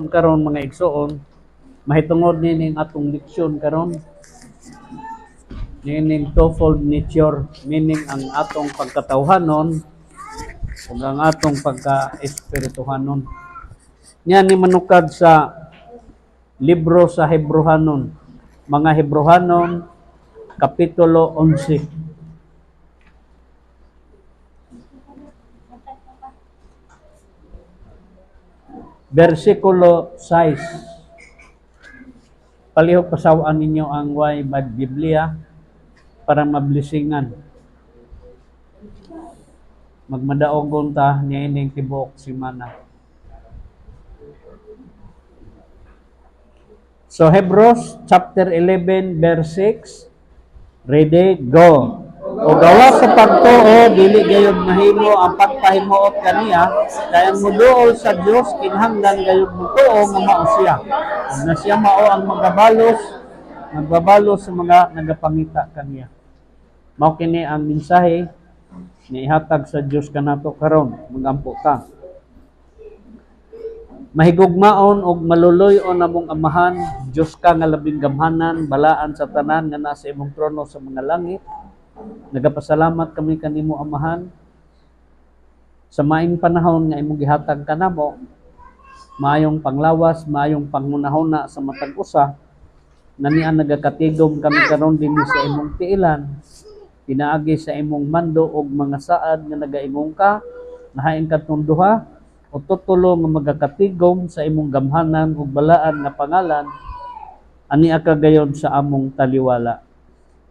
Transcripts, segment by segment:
gihapon karon mga igsoon, mahitungod nining atong leksyon karon, nining twofold nature, meaning ang atong pagkatawhanon ug ang atong pagka-espirituhanon. Niya ni manukad sa libro sa Hebrehanon, mga Hebrehanon kapitulo 11. Versikulo 6. Palihog pasawaan ninyo ang way Biblia para mablisingan. Magmadaogon ta niya ining tibuok semana. So Hebrews chapter 11 verse 6. Ready, go. O gawa sa pagtuo, dili gayud mahimo ang pagpahimuot kaniya, kay ang muduol sa Dios kinahanglan gayud mutuo nga mao siya. Ug na siya mao ang nagbabalos sa mga nagapangita kaniya. Mao kini ang mensahe ni ihatag sa Dios kanato karon, magampo ta. Mahigugmaon og maluluy-on namong amahan, Dios ka nga labing gamhanan, balaan sa tanan nga nasa imong trono sa mga langit. Nagapasalamat kami kanimo amahan sa maayong panahon nga imong gihatag kanamo, maayong panglawas, maayong panghunahuna sa matag usa, nanian nagakatigom kami karon dinhi sa imong tiilan, pinaagi sa imong mando og mga saad nga nagaingong ka, nahain kadtong duha, o tutulo nga magakatigom sa imong gamhanan ug balaan nga pangalan, ani ka gayon sa among taliwala.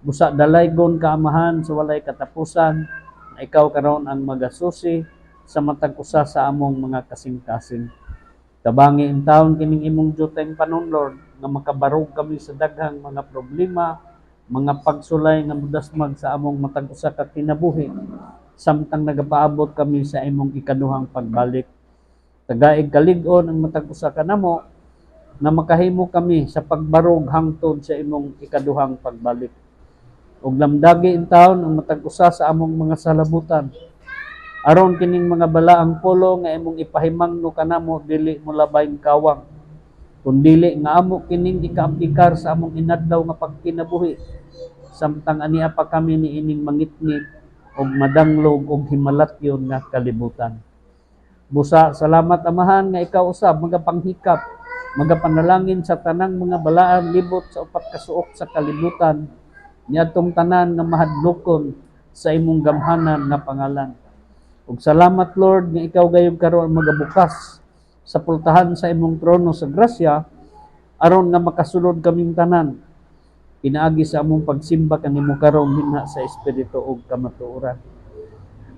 Busa dalaygon ka amahan sa walay katapusan, na ikaw karon ang magasusi sa matag usa sa among mga kasing-kasing. Tabangi in taon kining imong juteng panon, Lord, nga makabarog kami sa daghang mga problema, mga pagsulay nga mudasmag sa among matag usa ka kinabuhi, samtang nagapaabot kami sa imong ikaduhang pagbalik. Tagaig kalig-on ang matag usa kanamo, na makahimo kami sa pagbarog hangtod sa imong ikaduhang pagbalik. Ug lamdagi in taon ang matag usa sa among mga salabutan, aron kining mga balaang pulo nga imong ipahimangno kanamo dili mo labayng kawang, kundili nga amo kining ikaaplikar sa among inadlaw nga pagkinabuhi, samtang ania pa kami niining mangitngit og madanglog og himalatyon nga kalibutan. Busa salamat amahan nga ikaw usab magapanghikap, magapanalangin sa tanang mga balaan libot sa upat ka suok sa kalibutan, niadtong tanan nga mahadlokon sa imong gamhanan nga pangalan. Ug salamat Lord nga ikaw gayud karon magabukas sa pultahan sa imong trono sa grasya, aron nga makasulod kaming tanan pinaagi sa among pagsimba kanimo karon dinha sa espiritu ug kamatuoran.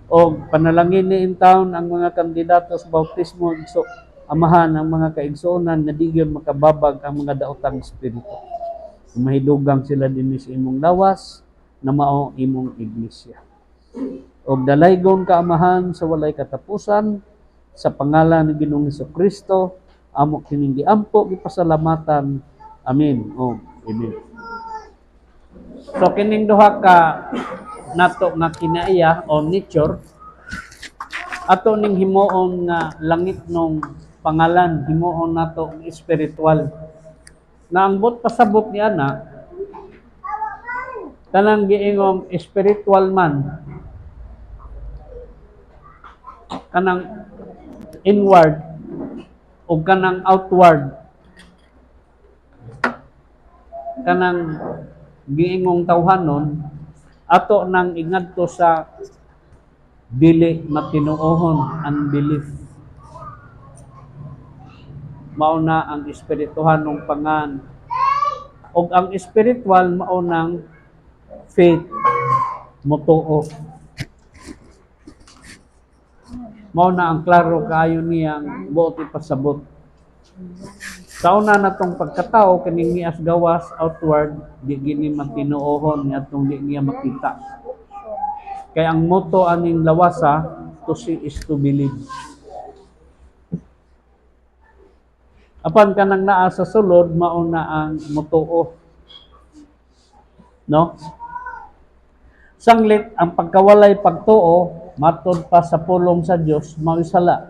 Og panalangin ni in taon ang mga kandidato sa bautismo, so amahan ang mga kaigsuonan nga digyon makababag ang mga daotang espiritu. Mahidugang sila dinhi sa imong lawas na mao imong iglesia. Og dalaygon ka amahan sa walay katapusan, sa pangalan ni Ginoong Hesukristo amo kining giampo gipasalamatan. Amen. O amen. So kining duha ka nato nga kinaiya o nature, ato ning himuon nga langit nung pangalan, himuon nato spiritual. Na ang bot pasabot ni ana, kanang giingong spiritual man, kanang inward o kanang outward, kanang giingong tawhanon, ato nang ingadto sa dili matinuohon, unbelief. Mauna ang espirituhan ng pangan. Og ang spiritual maunang faith, mutuo. Mauna ang klaro kaayo niyang buot ipasabot. Sa una natong pagkatao kining nias gawas outward, di gini matinuohon ngadtong di niya makita. Kaya ang motto aning lawasa, to see is to believe. Apan kanang naa sa sulod, mauna ang mutuo. No? Sanglit, ang pagkawalay pagtuo, matod pa sa pulong sa Dios, mawisala.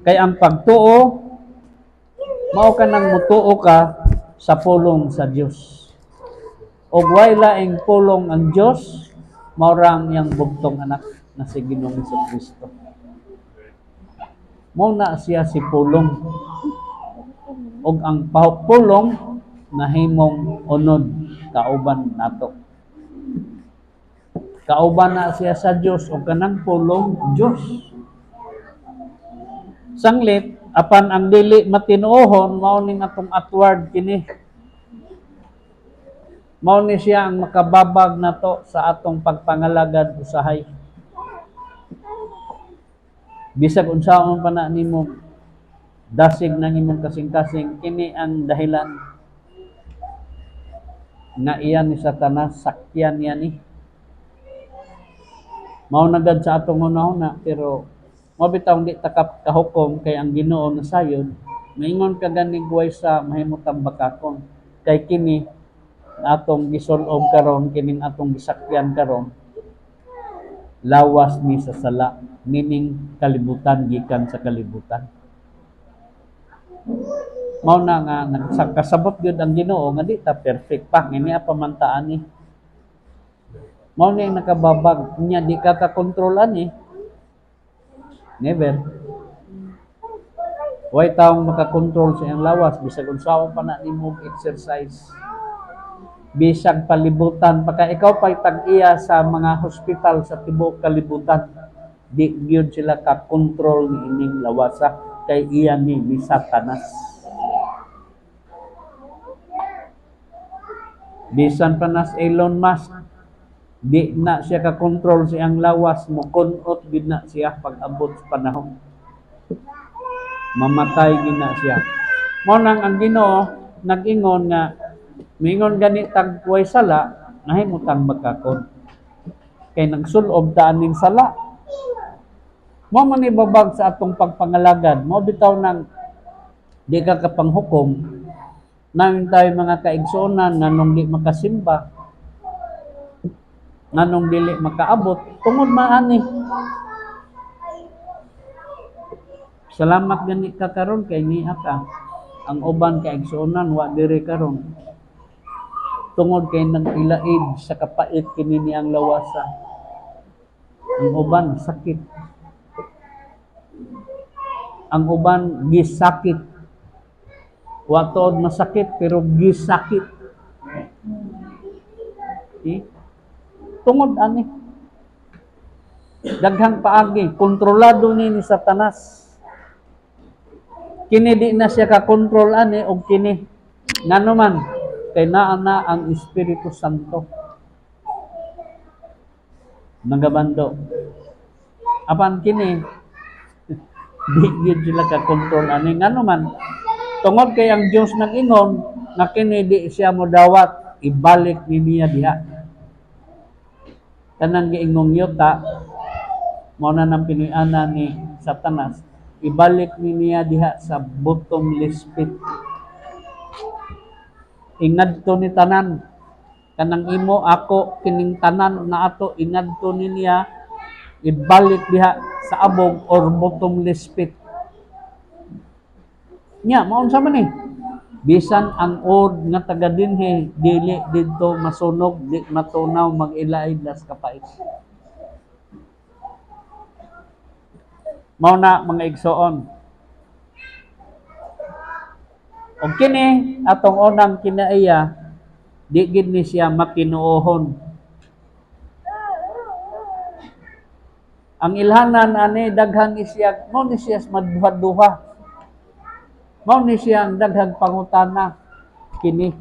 Kay ang pagtuo, mao ka nang mutuo ka sa pulong sa Dios. Og way laing pulong ang Dios, mao ra ang iyang bugtong anak na si Ginoong Jesucristo. Mao na siya si pulong. Og ang pulong nahimong unod kauban nato. Kauban na siya sa Dios o kanang pulong Dios. Sanglit apan ang dili matinuohon mao ning atong outward kini. Mao ni siya ang makababag nato sa atong pagpangalagad usahay. Bisag unsaon pa na nimo dasig ng imong kasing-kasing, kini ang dahilan nga iyan ni Satanas, sakyan niya ni. Mao nagad sa atong una-una, pero mabitaw di takap kahukom kay ang Ginoo na sayod, maingon ka ganing guway sa mahimutang bakakon. Kay kini atong gisulob karon, kining atong gisakyan karon, lawas ni sa sala, meaning kalibutan gikan sa kalibutan. Mao na nga kasabot gyud ang Ginoo nga di ta perfect pa, ngini pamantaan ni. Mao ni nakababag niya, di ka kontrolan ni. Never. Way taong makakontrol sa iyang lawas bisag unsaon pa na nimo exercise. Bisag palibutan pagka ikaw pay tag-iya sa mga hospital sa tibuok kalibutan, di gyud sila ka control ni ining lawasa kay iya ni Satanas. Bisan pa nas Elon Musk, di na siya ka control sa iyang lawas, mo kunot gid na siya pag abot sa panahon. Mamatay gid na siya. Mao nang ang Ginoo nag-ingon nga mingon gani tag way sala, nahimutang magkakon. Kay nagsulob ta aning sala. Mao man ibabag sa atong pagpangalagad, mao bitaw nang di ka kapanghukom. Namin tayo mga kaigsuonan nganong di makasimba, nganong dili makaabot, tungod maani. Salamat gani ka karon kay niya ka. Ang uban kaigsuonan wa diri karon. Tungod kay nag-ilaid sa kapait kini niyang lawasa. Ang uban sakit. Ang uban gisakit. Wa tuod masakit pero gisakit. Tungod ani. Daghang paagi kontrolado ni Satanas. Kini di na siya ka kontrol ani og kini ngano man kay naa na ang Espiritu Santo. Nagabando. Apan kini di gyud sila ka kontrol ani ngano man. Tungod kay ang Dios nag-ingon nga kini di siya modawat, ibalik ni niya diha. Kanang giingong yuta mao na nang pinuy-ana ni Satanas, ibalik ni niya diha sa bottomless pit. Ingadto ni tanan kanang imo ako kining tanan na ato ingadto ni niya, ibalik diha sa abog or bottomless pit. Nya maun sa man bisan ang od nga taga dinhi dili didto masunog, di matunaw, mag-ilaid las kapait. Mao na mga igsoon. Og kini atong unang kinaiya, di gid ni siya makinuohon. Ang ilhanan ani daghan ni siya, mo ni siya madduha-duha. Mao ni siya ang daghang pangutana kini.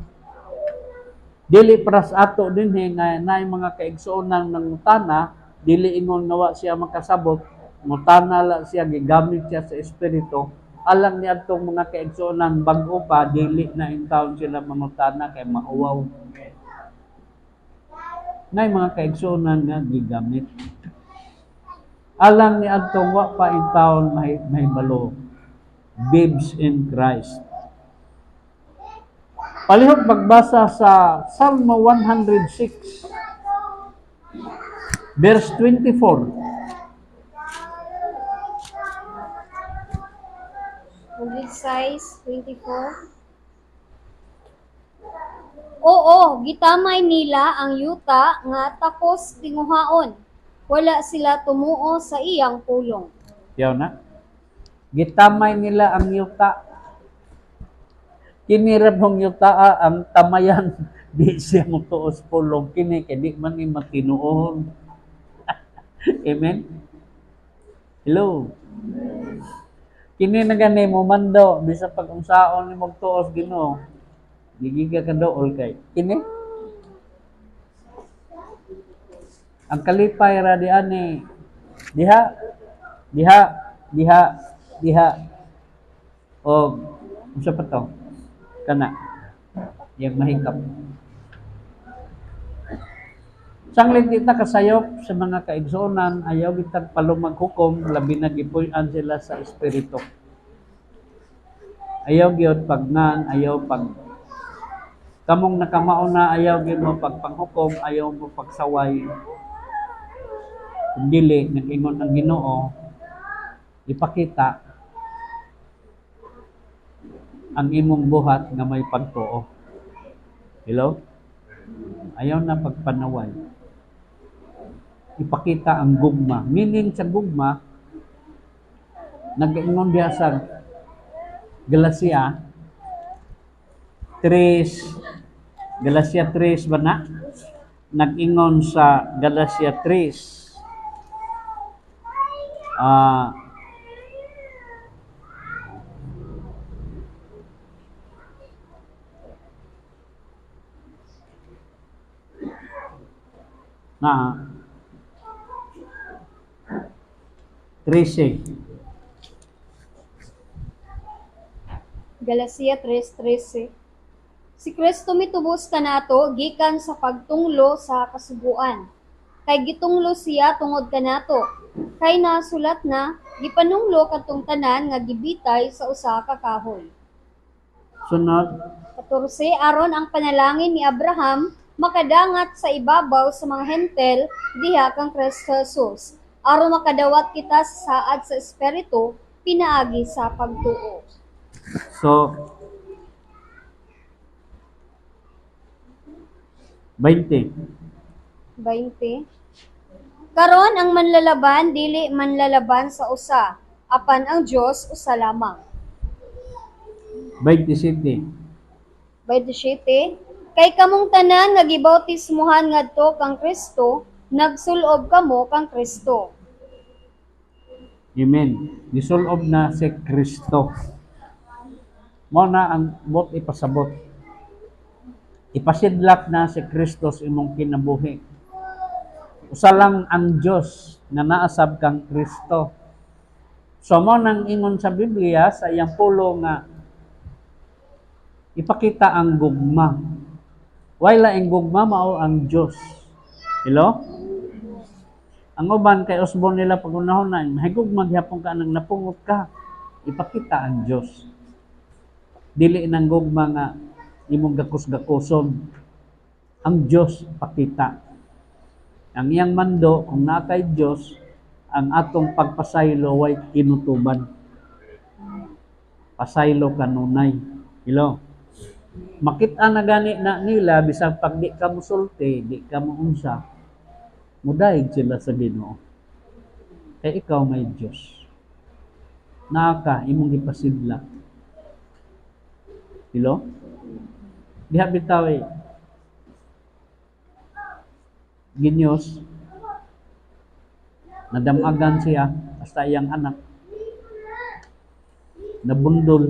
Dili pras ato dinhi nga naay mga kaigsuonan ng mutana, dili ingon nawa siya makasabot, mutana la siya, gigamit siya sa espiritu. Alang ni adtong mga kaigsuonan bag-o pa, dili na intawon sila mangutana kay mauwaw. Naay mga kaigsuonan nga gigamit. Alang ni adtong wa pa intawon mahibalo. Babes in Christ. Palihog pagbasa sa Salmo 106 verse 24. Size 24. Oo, gitamay nila ang yuta nga takos tinguhaon. Wala sila tumuo sa iyang pulong. Yaw na. Gitamay nila ang yuta. Kinirap mong yuta ang tamayan. Di siya mutuos pulong. Kini, kaya di man ni matinuon. Amen? Hello? Kini na gani mo mando. Bisa pag unsaon ni magtuos Ginoo. Gigiga ka dool kay. Kini? Ang kalipay ra di ani. Diha, diha, diha, diha. O, unsa pa to? Kana. Yang mahikap. Sanglit kita kasayop sa mga kaigsuonan, ayaw kitag palumag hukom, labi na gipuy-an sila sa espiritu. Ayaw gyud pagngan, ayaw pag kamong nakamauna, ayaw gyud mo pagpanghukom, ayaw mo pagsaway. Kung dili, nag-ingon ang Ginoo, ipakita ang imong buhat nga may pagtuo. Hello? Ayaw na pagpanaway. Ipakita ang gugma. Meaning sa gugma, nag-ingon diya sa Galacia 3 ba na? Nag-ingon sa Galacia 3 na 13. Galacia 3:13. Si Kristo mitubos kanato gikan sa pagtunglo sa kasuguan. Kay gitunglo siya tungod kanato. Kay nasulat na gipanunglo kadtong tanan nga gibitay sa usa ka kahoy. Sunod, 14. Aron ang panalangin ni Abraham makadangat sa ibabaw sa mga hentel diha kang Kristo Jesus. Aron makadawat kita sa saad sa espiritu pinaagi sa pagtuo. so 20. 20. Karon ang manlalaban dili manlalaban sa usa, apan ang Dios usa lamang. 27. 27. Kay kamong tanan nga gibautismohan ngadto kang Kristo, nagsulob kamo kang Kristo. Amen. Gisulob na si Kristo. Mo na ang bot ipasabot. Ipasidlak na si Kristo sa imong kinabuhi. Usa lang ang Dios nga naasab kang Kristo. So mo nang ingon sa Biblia sa iyang pulo nga ipakita ang gugma. Wala ang gugma mao ang Dios. Hello? Ang uban kay usbon nila pagunahon na, mahigugma gyapon ka nang napungot ka. Ipakita ang Dios. Dili nang gugma nga imong gakus-gakuson. Ang Dios pakita. Ang iyang mando kung naa kay Dios, ang atong pagpasaylo way kinutuban. Pasaylo kanunay. Hello? Makita na gani na nila bisag pag di ka musulti, di ka muunsa, mudayeg sila sa Ginoo. Kay ikaw may Dios. Naa ka imong gipasidlak. Hello? Diha bitaw ginyos nadamagan siya hasta iyang anak nabundol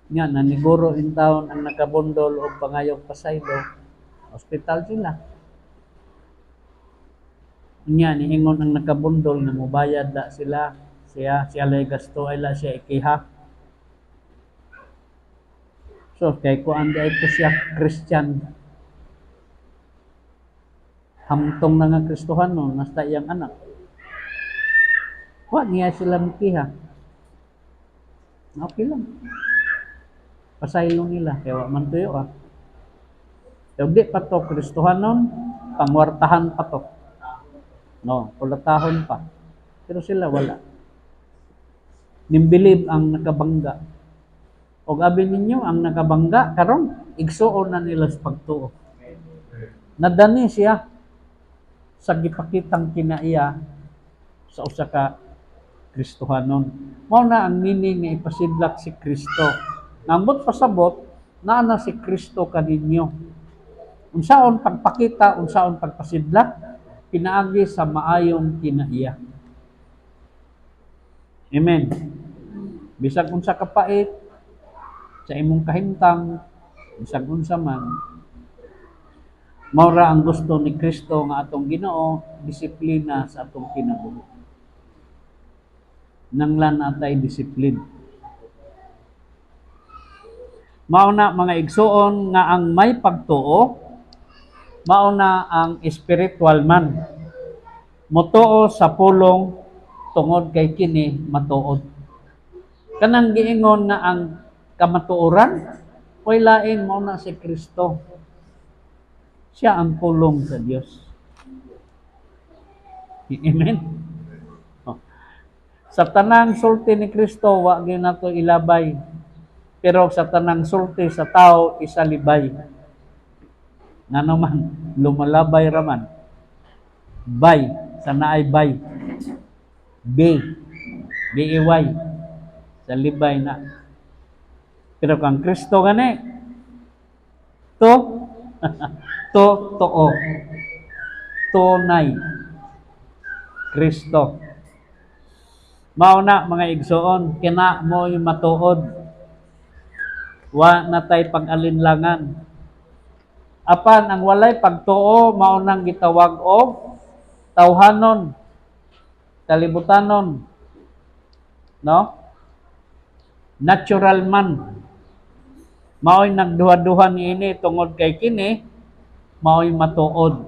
nga naniguro in taon ang nakabundol o pangayong pasaylo hospital sila nga niingon ang nakabundol na mubayad da siya lay gasto ay la siya ikiha. So kay kuan di ito siya Christian hamtong na nga Kristohan no, nasta iyang anak. Wa niya sila mikiha. Okay lang. Pasaylo nila, kaya wa man tuyo Pero di pa to Kristohan nun, pangwartahan pa to. No, pulatahon pa. Pero sila wala. Nimbilib ang nakabangga. O abi ninyo, ang nakabangga, karon igsuon na nila sa pagtuo. Nadani siya sa gipakitang kinaiya sa usa ka Kristohanon. Mao na ang meaning nga ipasidlak si Kristo. Nambot pasabot, naa na si Kristo kaninyo. Unsaon pagpakita, unsaon pagpasidlak, pinaagi sa maayong kinaiya. Amen. Bisag unsa ka pait sa imong kahimtang, bisag unsa man, maura ang gusto ni Kristo nga atong Ginoo, disiplina sa atong kinabuhi. Nanglan natay disiplin. Mao na mga igsuon nga ang may pagtuo, mao na ang spiritual man. Motuo sa pulong tungod kay kini matuod. Kanang giingon nga ang kamatuoran, ko'y lain mao na si Kristo. Siya ang pulong sa Dios. Amen. Sa tanang sulti ni Kristo, wa gyud nato ilabay. Pero sa tanang sulti sa tao, isalibay. Ngano man, lumalabay raman. Bay, sa naay bay. B-E-Y. Sa libay na. Pero kang Kristo gani, totoo. Tunay. Kristo. Mao na mga igsoon, kina mo'y matuod. Wa natay pag-alinlangan. Apan ang walay pagtuo mao nang gitawag og tawhanon, kalibutanon. No? Natural man. Mao'y nagduha-duha niini tungod kay kini, mao'y matuod.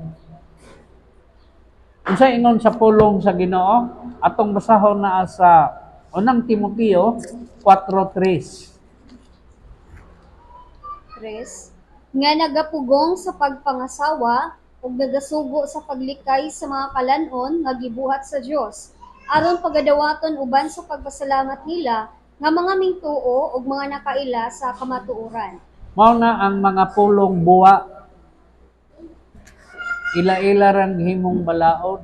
Unsa ingon sa pulong sa Ginoo? Atong basahon na sa unang Timoteo 4:3. Nga nagapugong sa pagpangasawa ug nagasugo sa paglikay sa mga kalanon nga gibuhat sa Dios aron pagadawaton uban sa pagpasalamat nila nga mga mingtuo ug mga nakaila sa kamatuoran. Mao na ang mga pulong buwa. Ila-ila ran himong balaod.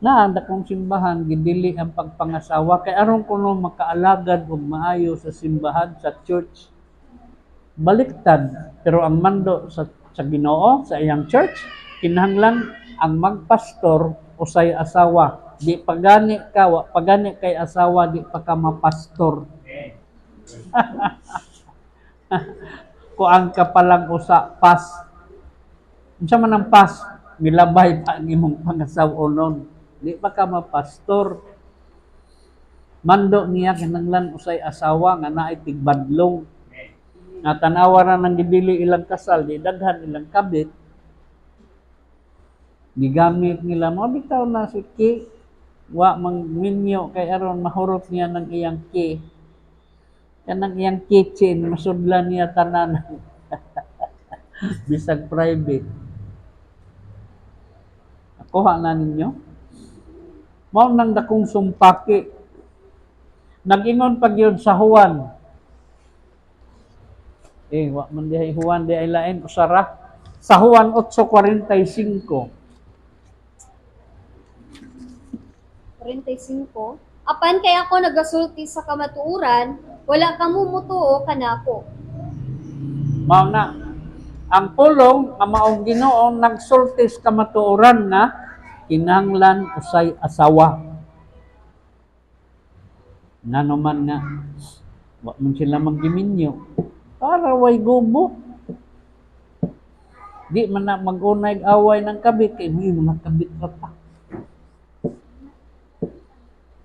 Na ang dakong simbahan gidili ang pagpangasawa kay aron kuno makaalagad og maayo sa simbahan sa church. Baliktad, pero ang mando sa Ginoo sa iyang church kinahanglan ang magpastor usay asawa. Di pagani ka, wa pagani kay asawa, di pa ka mapastor. Kuang ka palang usa pas. Unsa man ang pas? Milabay pa ang imong pangasawa-onon. Di pa ka mapastor. Mando niya kinahanglan usay asawa nga naay tigbadlong. Nga tanawa ra nang gibili ilang kasal, di daghan ilang kabit. Gigamit nila mo bitaw na si Ki, wa mangminyo kay aron mahurot niya ng iyang Ki. Kanang iyang kitchen masudlan niya tanan. Bisag private. Kuha na ninyo. Mao nang dakong sumpaki. Nag-ingon pag yun sa Juan. Wa man dihay Juan di ay lain usara. Sa Juan 8:45. 45. Apan kay ako nagasulti sa kamatuoran, wala kamo mutuo kanako. Mao na ang pulong nga maong Ginoo nagsulti sa kamatuoran nga kinahanglan usay asawa. Ngano man nga wa man sila maggiminyo para way gubo. Di man na mag-unay away ng kabit kay may mga kabit ra pa.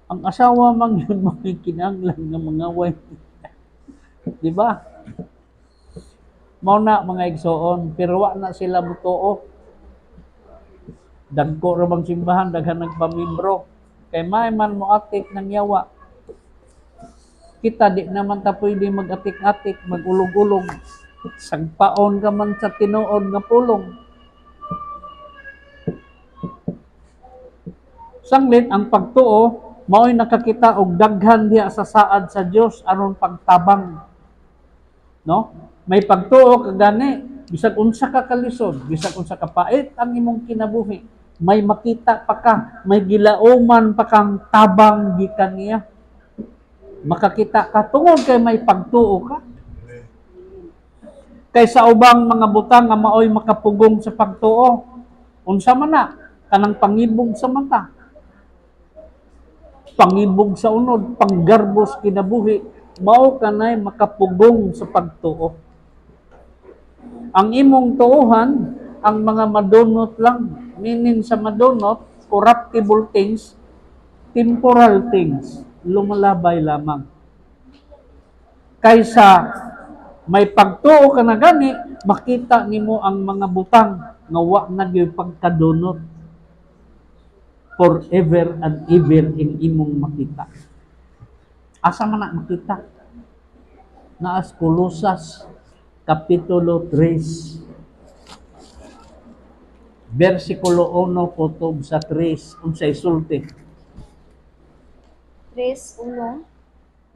Ang asawa man yun mga kinahanglan nga mga way. Di ba? Mao na mga igsoon, pero wa na sila mutuo. Dagko ra bang simbahan, daghan nagpamimbro. Kay may man moatik ng yawa. Kita di naman ta pwede mag-atik-atik, mag-ulog-ulog. Sagpaon ka man sa tinuod nga pulong. Sanglit ang pagtuo, mao'y nakakita og daghan diha sa saad sa Dios aron pagtabang, no? May pagtuo ka gani, bisag unsa ka kalisod, bisag unsa ka pait ang imong kinabuhi, may makita pa ka, may gilauman pa kang tabang gikan niya. Makakita ka tungod kay may pagtuo ka. Kaysa ubang mga butang nga maoy makapugong sa pagtuo, unsa man na kanang pangibog sa mata, pangibog sa unod, panggarbos kinabuhi, mao kanay makapugong sa pagtuo. Ang imong tuuhan, ang mga madunot lang, meaning sa madunot, corruptible things, temporal things, lumalabay lamang. Kaysa may pagtuo ka na gani, makita nimo ang mga butang nga wa na gyud pagkadunot forever and ever in imong makita. Asa man na makita? Naas Kolosas Kapitulo 3 versikulo 1 kutob sa 3 unsay sulti? 3:1.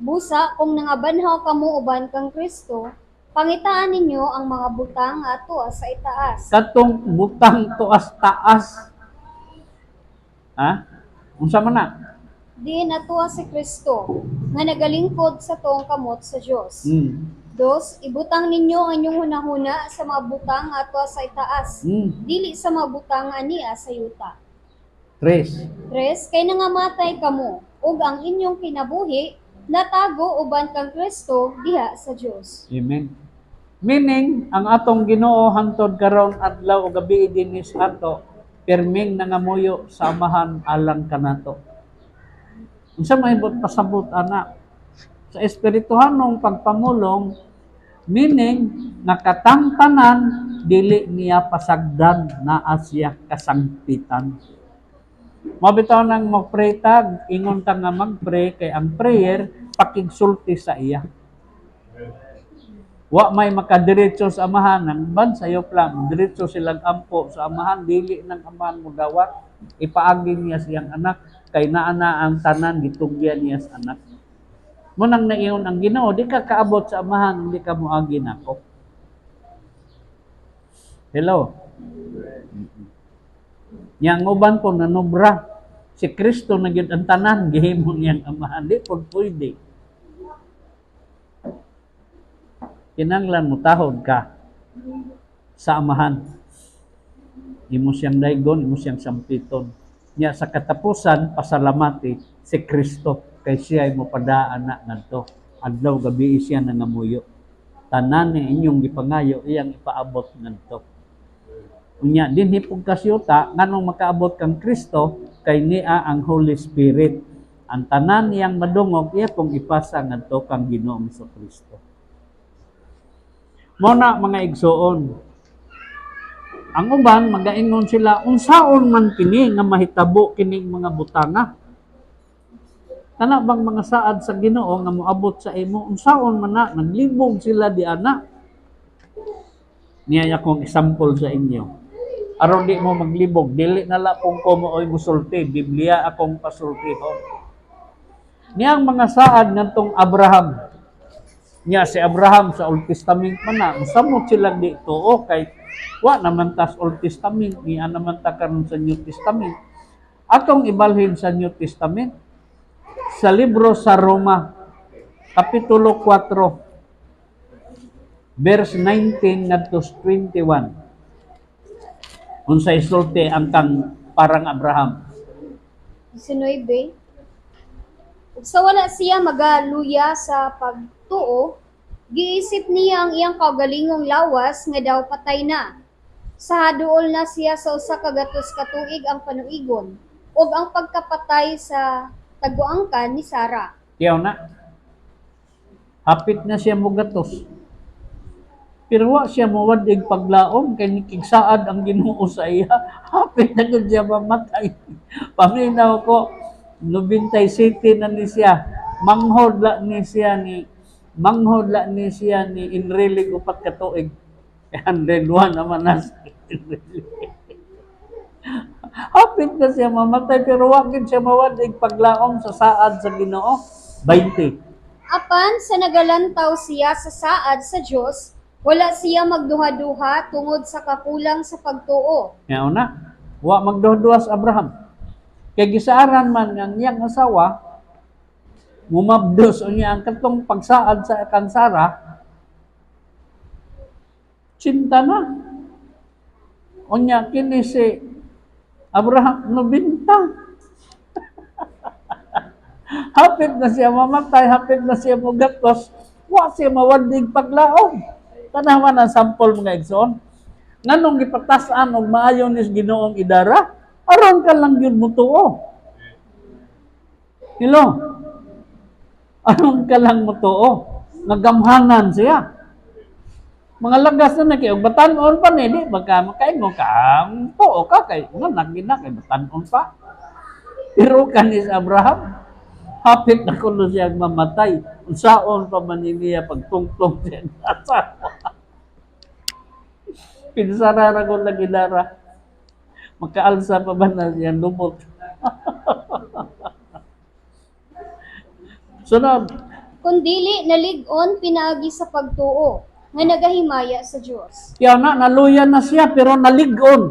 Busa, kung nangabanhaw kamo uban kang Kristo, pangitaan ninyo ang mga butang nga ato sa itaas. Katong butang tuas taas. Ha? Unsa man na? Di natuwa si Kristo, nga nagalingkod sa tuong kamot sa Dios. 2, ibutang ninyo ang inyong hunahuna sa mga butang nga ato sa itaas, dili sa mga butang nga aniya sa yuta. 3. 3, kay nangamatay kamo, ug ang inyong kinabuhi natago uban kang Kristo diha sa Dios. Amen. Meaning, ang atong Ginoo hangtod karon adlaw o gabi dinis ato, perming nangamuyo sa amahan alang kanato. Unsa mahibot pasabot ana? Sa espirituhanong pagpamulong, meaning nakatangtanan dili niya pasagdan naa siya kasangpitan. Mabitaw nang mag-pray tag, ingon ta nga mag-pray kay ang prayer pakigsulti sa iya. Wa may makadiretso sa amahan ng bansayop lang, diretso silang ampo sa amahan, dili ng amahan mo dawat, ipaagi niya siyang anak, kay naana ang tanan gitugyan niya sa anak. Munang naiyon ang Ginoo, di ka kaabot sa amahan, hindi ka moagi nako. Hello. Yang uban ko nanobra, si Kristo na gyud ang tanan, gihimo niyang amahan, di pud pwede. Kinanglan mo tahod ka sa amahan. Imo siyang daygon, imo siyang sampiton. Nya sa katapusan, pasalamati si Kristo kay siya ay mopadaan na ngadto. Adlaw gabi siya nangamuyo. Tanan ni inyong gipangayo iyang ipaabot ngadto. Unya dinhi pug kasyuta nganong makaabot kang Kristo kay niya ang Holy Spirit. Ang tanan niyang madungog iya pong ipasa ngadto kang Ginoong Kristo. Muna mga igsoon, ang uban magaingon sila unsaon man kini nga mahitabo kining mga butanga. Kana bang mga saad sa Ginoo nga moabot sa imo unsaon man na naglibog sila di ana. Niya akong example sa inyo. Aron di mo maglibog, dili na la pong ko mooy musulti, Biblia akong pasultihon. Niyang mga saad ngadtong Abraham. Niya si Abraham sa Old Testament man na, musamot sila di tuo kay wa naman tas Old Testament, niya naman ta karon sa New Testament. Atong ibalhin sa New Testament sa libro sa Roma, Kapitulo 4, verse 19 ngadto 21. Unsay sulti ang kang parang Abraham? 19. Ug sa wala siya magaluya sa pagtuo, giisip niya ang iyang kaugalingong lawas nga daw patay na. Sa haduol na siya sa usa ka gatos ka tuig ang panuigon ug ang pagkapatay sa taguangkan ni Sara. Tiyaw na. Hapit na siya mogatos. Pero wa siya mawadig paglaom kay nikigsaad ang Ginoo sa iya. Hapit na gud siya mamatay. Paminaw ko 97 na ni siya. Manghod la ni siya ni Enrilig upat ka tuig. 101 naman na si Enrilig. Hapit na siya mamatay, pero wakit siya mawadig paglaom sa saad sa Ginoo. 20. Apan sa nagalantaw siya sa saad sa Dios, wala siya magduha-duha tungod sa kakulang sa pagtuo. Ngayon na, wa magduha-duha sa Abraham. Kay gisaaran man nga niyang asawa, mumabdos o niya ang katong pagsaad sa kansara, cinta na. O niya, kini si Abraham, 90. Hapit na siya mamatay, hapit na siya mugatos, wa siya mawadig paglaom. Tanawan ang sampol mga igsoon. Nganong gipatasan og maayo nis Ginoong idara, aron ka lang yun mutuo. Hello? Aron ka lang mutuo. Nagamhanan siya. Mga lagas na nakiog, batanon pa ni, di magkain mo ka, tuo ka, kay nagina, kay batanon pa. Pero kanis Abraham, hapit na kuno siya mamatay. Unsaon pa man niya pagtungtong siya ng asawa. Pinsara ko na ginara. Makaalsa pa ba na siya lumot? Sunod. Kundili nalig-on pinaagi sa pagtuo, nga nagahimaya sa Dios. Kaya na, naluyan na siya, pero nalig-on.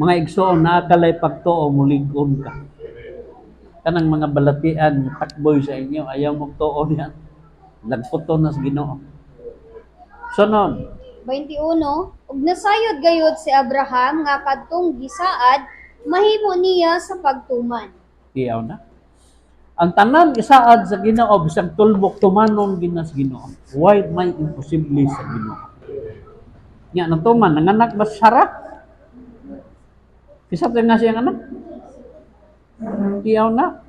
Mga igsoon, naakalay pagtuo, mulig-on ka. Kanang mga balatian, takboy sa inyo, ayaw mong tuo niyan. Nagputo na sa Ginoo. Sunod. 21, ug nasayod gayud si Abraham nga kadtong gisaad, mahimo niya sa pagtuman. Iyaw na. Ang tanan isaad sa Ginoo bisag tulbok tumanon ginas Ginoo. Why may imposible sa Ginoo? Nya natuman nanganak ba Sarah? Isa na siya anak. Iyaw na.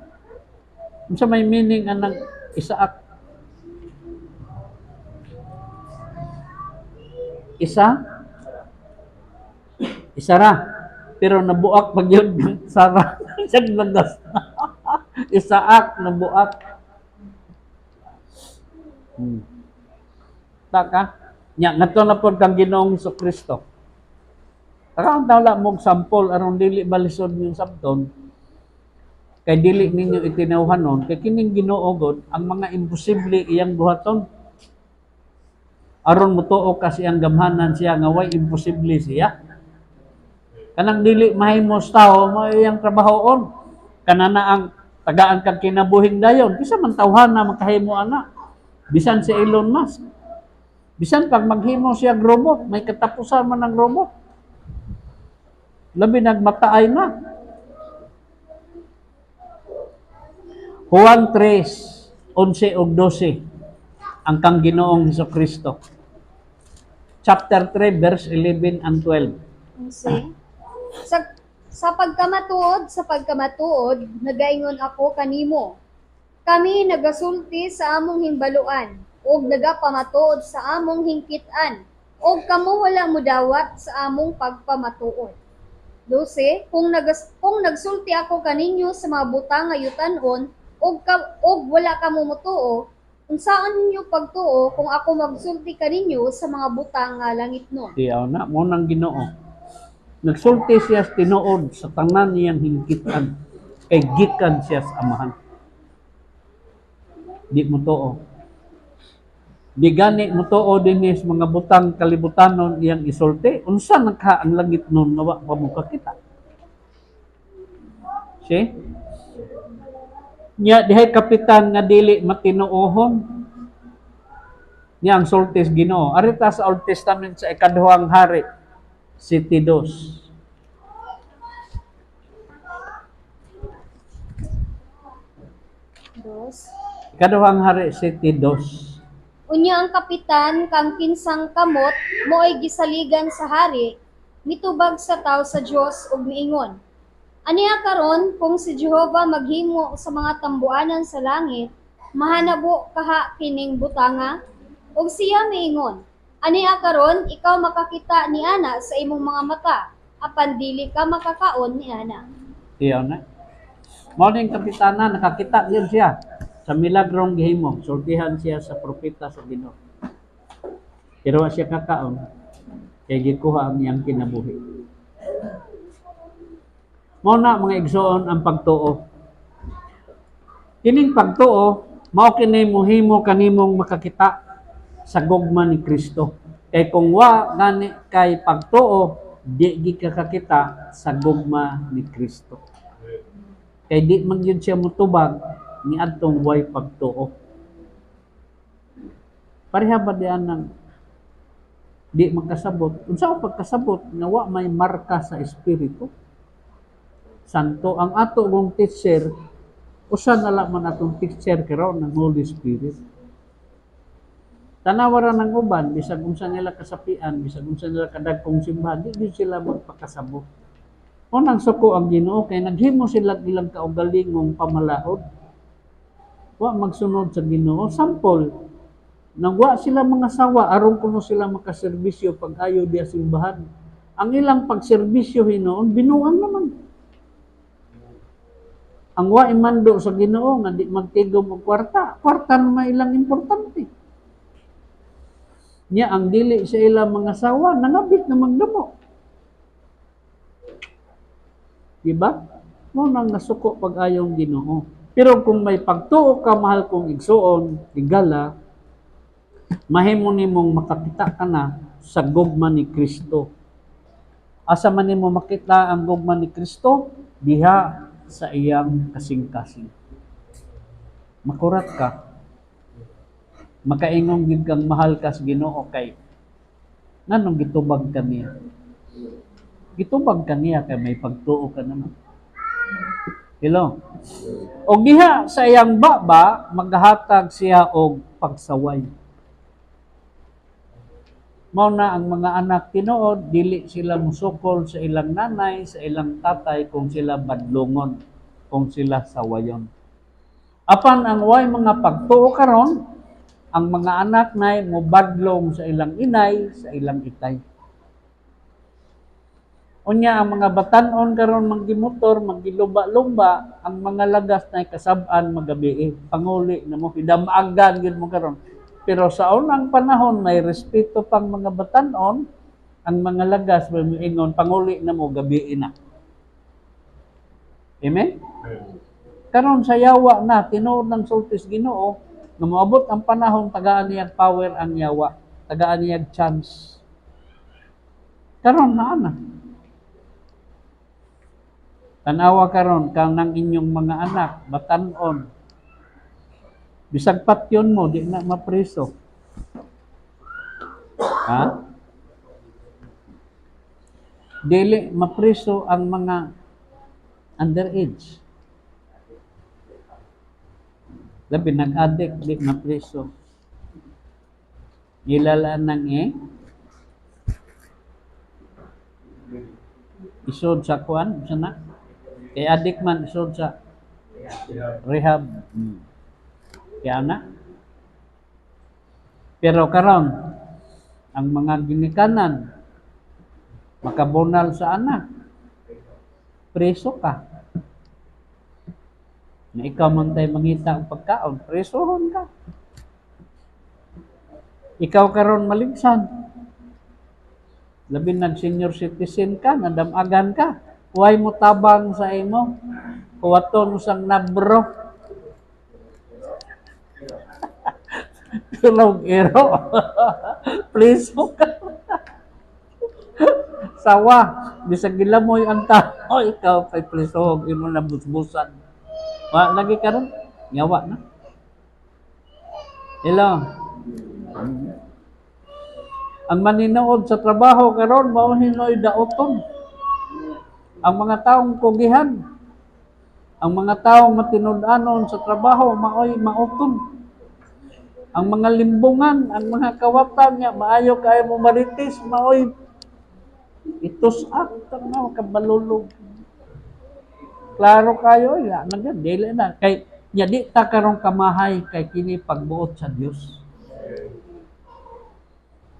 Unsa may meaning anang Isaak? Isara. Pero nabuak pag yun ng Sarah. Siyang nagas. Isaak, nabuak. Taka. Nya, ngato na po kang Ginoong Jesucristo. Taka ang tawla mong sampol, aron dili balisod yung sabton. Kay dili ninyo itinawhanon, kay kining Ginoo God, ang mga imposible iyang buhaton. Aron mutuo kasi ang gamhanan siya, nga way imposible siya. Kanang dili mahimos tao, iyang trabahoon. Kanana ang tagaan kag kinabuhing dayon, kisa man tawhan na makahimo ana. Bisan si Elon Musk. Bisan pag maghimo siya robot, may katapusan man ang robot. Labi nagmataay na. Juan 3, 11 ug 12 ang kang Ginoong Jesucristo. Chapter 3, verse 11 and 12. Kasi, sa pagkamatuod, nagaingon ako kanimo. Kami nagasulti sa among himbaluan, ug nagapamatuod sa among hingkit-an, ug kamo wala mudawat sa among pagpamatuod. 12, kung nagsulti ako kaninyo sa mga butang nga yutan-on, ug wala kamo mutuo, unsaon ninyo pagtuo kung ako magsulti kaninyo sa mga butang nga langitnon? Diyaw na, mo nang Ginoo. Nagsulti siya sa tinuod sa tanan niyang hingkitan, kay gikan siya sa amahan. Di mo tuo. Di gani mo tuo din sa mga butang kalibutanon iyang isulti. Unsa nagka ang langit nun nawa pa mo kakita? See? Nya dihay kapitan nga dili matinuohon. Nya ang sultis Ginoo. Arita sa Old Testament sa ikaduhang hari, 7:2. Ikaduhang hari, 7:2. Unya ang kapitan kang kinsang kamot mo'y gisaligan sa hari, mitubag sa tao sa Dios ug miingon. Aniya karon kung si Jehova maghimo sa mga tambuanan sa langit, mahanabo kaha kining butanga? Ug siya miingon, aniya karon ikaw makakita ni ana sa imong mga mata, apan dili ka makakaon ni ana. Iyaw na. Morning kapitana, nakakita yun siya sa milagrong gihimo. Sultihan siya sa propeta sa Ginoo. Pero wa siya kakaon, kay gikuha ang iyang kinabuhi. Mao na mga igsoon ang pagtuo. Kining pagtuo mao kini mohimo kanimong makakita sa gugma ni Kristo. Kay kung wa gani kay pagtuo, di gi ka kakita sa gugma ni Kristo. Kay di man yun siya mutubag ni adtong way pagtuo. Pareha ba diyan ng di magkasabot? Unsa ang pagkasabot nga wa may marka sa espiritu? Santo ang ato gong teacher, usa na lang man atong teacher karon ng Holy Spirit. Tanawara ng uban, bisag unsa nila kasapian, bisag unsa nila kadagkong simbahan, di sila magpakasabot. Unang suko ang Ginoo kay naghimo sila ilang kaugalingong pamalaod. Wa magsunod sa Ginoo. Sample, nagwa sila mga sawa aron kuno sila makaserbisyo pag-ayo diya simbahan. Ang ilang pagserbisyo hinoon binuang naman. Ang wa imando sa Ginoo nga di magtigom og kwarta, kwarta na ilang importante. Nya ang dili sa ilang mga sawa nangabit na magdamo. Diba? Mo nang nasuko pag-ayong Ginoo. Pero kung may pagtuo ka, mahal kong igsuon, igala, mahimo nimong makakita ka na sa gugma ni Kristo. Asa man nimo makita ang gugma ni Kristo? Diha sa iyang kasing-kasing. Makurat ka. Makaingong gid kang mahal ka sa Ginoo kay nganong gitubag kaniya. Gitubag kaniya kay may pagtuo ka naman. Hello. Og diha sa iyang baba maghatag siya og pagsaway. Mao na ang mga anak tinuod, dili sila musukol sa ilang nanay, sa ilang tatay kung sila badlongon, kung sila sawayon. Apan ang way mga pagtuo karon, ang mga anak nay mobadlong sa ilang inay, sa ilang itay. Unya ang mga batan-on karon manggimotor, manggiluba-lumba, ang mga lagas nay kasab-an magabi, panguli na mo hidamagan gyud mo karon. Pero sa unang panahon, may respeto pang mga batanon, ang mga lagas, may ingon, panguli na mo, gabi na. Amen? Karon sa yawa na, tinuod ng sultis Ginoo, na moabot ang panahon, tagaan niyag power ang yawa, tagaan niyag chance. Karon na ana. Tanawa karon kang nang inyong mga anak, batanon, bisag patyon mo, di na mapreso. Ha? Dili mapreso ang mga underage. Labi nag-addict, di mapreso. Ilalaan ng isod sa kuan, sana? Kay addict man, isod sa rehab. Kaya na. Pero karon ang mga ginikanan makabunal sa anak. Preso ka. Na ikaw man tay mangita ang pagkaon, presohon ka. Ikaw karon maligsan. Labi nag senior citizen ka, nadamagan ka. Huwag mo tabang sa imo. Kuwaton sang nabro. Tulog ero. Please ka. Sawa. Bisag gilamoy ang tao. Ikaw kay please hog. Imo na busbusan. Wa lagi karon. Yawa na. Hello. Ang maninood sa trabaho karon mao hinoy daoton. Ang mga taong kugihan. Ang mga taong matinud-anon sa trabaho maoy maoton. Ang mga limbungan, ang mga kawatan niya, maayo kayo mo marites, maoy, itusak, tanaw, kabalulog. Klaro kayo, ya, dili na. Kay, ya, di ta karong kamahay, kay kini pagbuot sa Dios.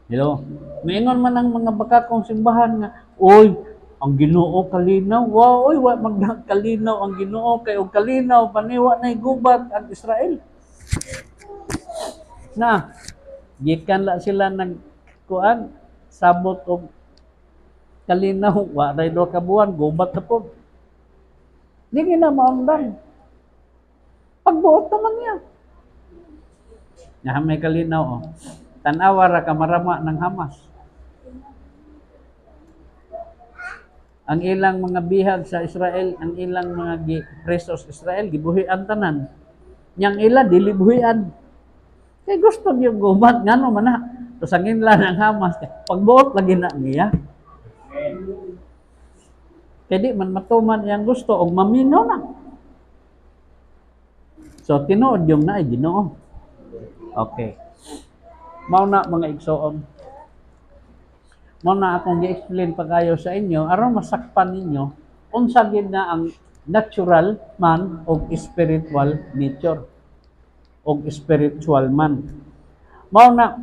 Hello? Maingon man ang mga bakakong simbahan nga, oy, ang Ginoo kalinaw, wow, oy, wa magkalinaw ang Ginoo, kay og kalinaw, paniwa na gubat ang Israel. Na gikan la sila nag kuan sabot og kalinaw wa ray do ka buwan gubat na po Di na maundan. Pagbuot naman niya. Nga may kalinaw, oh. Tanawa ra ka marama ng Hamas. Ang ilang mga bihag sa Israel, ang ilang mga preso sa Israel, gibuhian tanan. Yang ila, dili buhian. Kaya gusto niyo gumat, nga no man na. Tusangin lang ng Hamas. Pagbuot lagi na niya. Kaya di man matuman yang gusto, o maminaw na. So, tinuod yung na ay Ginoo. Okay. Mao na mga igsoon. Mao na akong gi-explain pagayo sa inyo aron masakpan ninyo unsa gid na ang natural man o spiritual nature o spiritual man. Mao na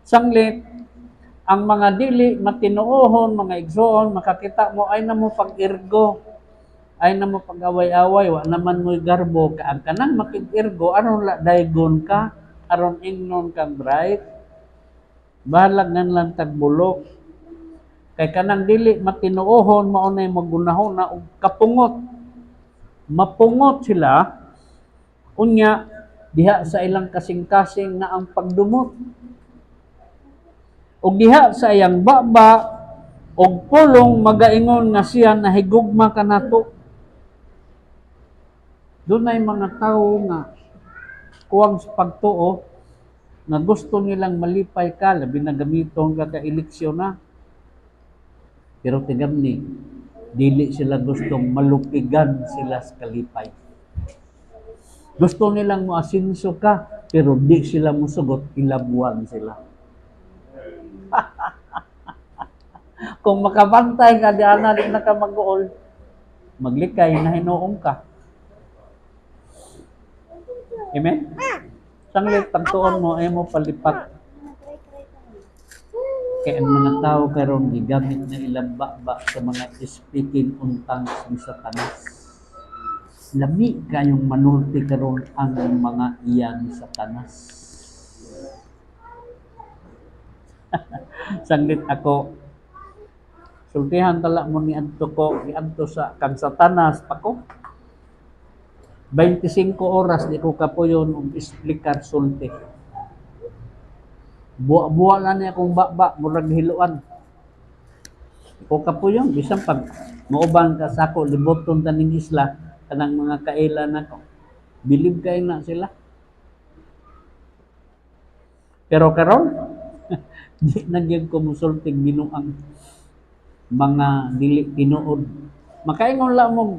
sanglit ang mga dili matinuohon, mga igsoon, makakita mo ay namo pag-irgo, ay namo pag-away-away, wa naman mo'y garbo ka. Ang kanang makig-irgo, aron la daygon ka, aron ingnon kang bright, bahalag nan lang tagbulok. Kay kanang dili matinuohon, maunay magunahon na og kapungot. Mapungot sila, unya, diha sa ilang kasing-kasing na ang pagdumot. Og diha sa iyang baba, og pulong magaingon nga siya nahigugma kanato. Dunay mga tawo nga kuwang sa pagtuo nga gusto nilang malipay ka, labi na gamiton ka ka-eleksyon na. Pero tigam ni, dili sila gustong malupigan sila sa kalipay. Gusto nilang moasinso ka, pero di sila musugot, ilabuan sila. Kung makabantay ka, di ana, di na ka mag-uol, maglikay na hinuong ka. Amen? Sanglit, pagtuon mo, ay mo palipat. Kaya ang mga tao karon gigamit na ilang baba sa mga speaking untang ni Satanas. Lami kayong manulti karon ang mga iyan ni Satanas. Sanglit ako, sultihan tala mo ni adto ko, iadto sa kang Satanas pa ko. 25 oras di ko kapuyon og explicar sulti. Buwa na niya akong baba, murag hiluan. Ko kapuyon, bisan pag maubang ka sa ako, liboton taning isla, kanang mga kailan ako. Bilib kayo na sila. Pero karon di nagyan ko musulting binuang mga dili tinuod. Makaingon lang mo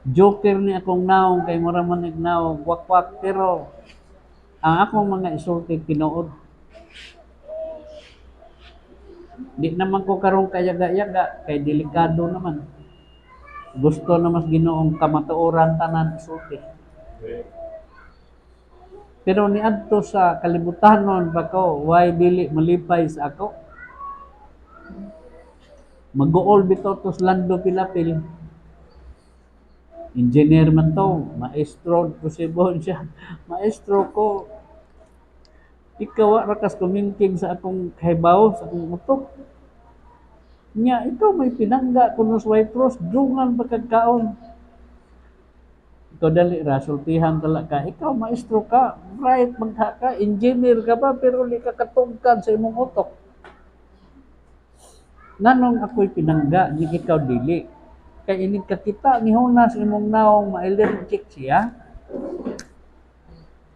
joker ni akong naong kay mura man nagnaong wakwak, pero ang akong mga isulti tinuod. Di naman ko karong kayaga-yaga kay delikado naman. Gusto na mas Ginoong kamatuoran tanan isulti. Pero niadto sa kalibutanon ba ko, why dili malipay sa ako? Mag-uol bitaw to sa Lando Pilapil. Engineer man to, maestro ko si siya. Maestro ko, ikaw rakas kumingking sa akong kaibaw, sa akong utok. Nya, ikaw may pinangga kuno sa White Rose, dungan pagkagkaon. Ikaw dali ra, sultihan tala ka. Ikaw maestro ka, bright magha ka, engineer ka pa, pero li ka katungkad sa imong utok. Nanong ako'y pinangga, ni ikaw dili. Kaya inig kakita, nihuna sa imong naong ma-allergic siya.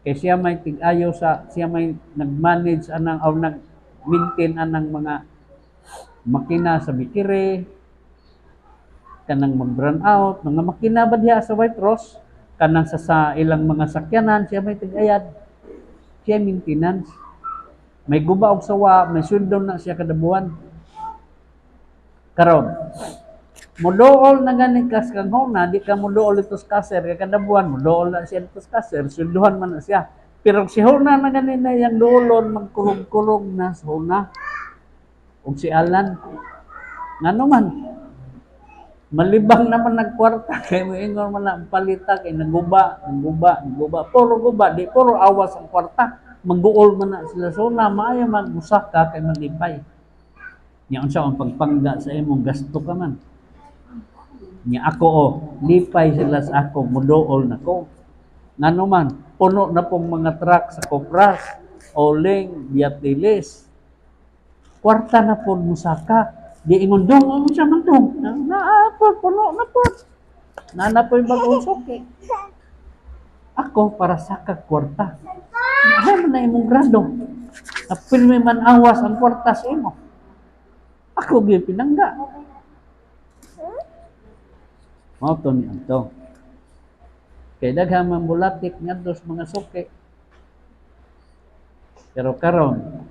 Kaya siya may tig-ayo sa, siya may nag-manage anang, o nag-maintain anang mga makina sa Bikire, kanang mag-run out, mga makina ba diha sa White Rose, kanang sa ilang mga sakyanan, siya may tig-ayad, siya maintenance. May guba og sawa, may sweldo na siya kada buwan. Karon, mudool na gani kas kang hona, di ka mudool ito sa kaser, kaya kada buwan, mudool na siya ito sa kaser, sweldohan man na siya. Pero si hona na gani na yung doolon, magkurog-kurog na sa hona. O si Alan, nga naman, malibang naman nagkwarta, kaya mo ingon man na palita, kaya naguba, puro guba, di puro awas ang kwarta, mag-uol man na sila. So na, maayo magmusaka, kaya malipay. Nya unsa ang pagpangga sa imong gasto ka man. Nya ako lipay sila sa ako, muduol na ko. Ngano man, puno na pong mga truck sa Kopras, Oling, Biatilis. Kwarta na po musaka. Di ingon dong, siya man dong. Po, puno na po. Nana po yung bagong suki. Ako, para saka kwarta. Ay, man na imong grado. Napil may man awas ang kwarta sa imo. Ako, pinangga. Mao to ni anto. Kay daghang mambulatik ngadto sa mga suki. Pero karon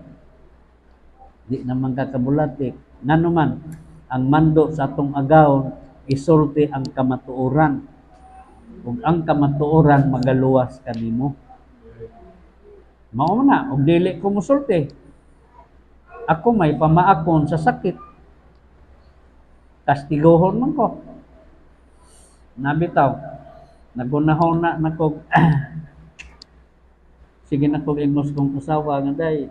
di naman kakabulatik. Ngano man ang mando sa atong agawon isulti ang kamatuoran. Ug ang kamatuoran magaluwas kanimo. Mao na ug dili ko musulti. Ako may pamaakon sa sakit. Kastigohon man ko. Nabitaw, nagunahon na nako. Sige na kog ingnos kong usawa nga day.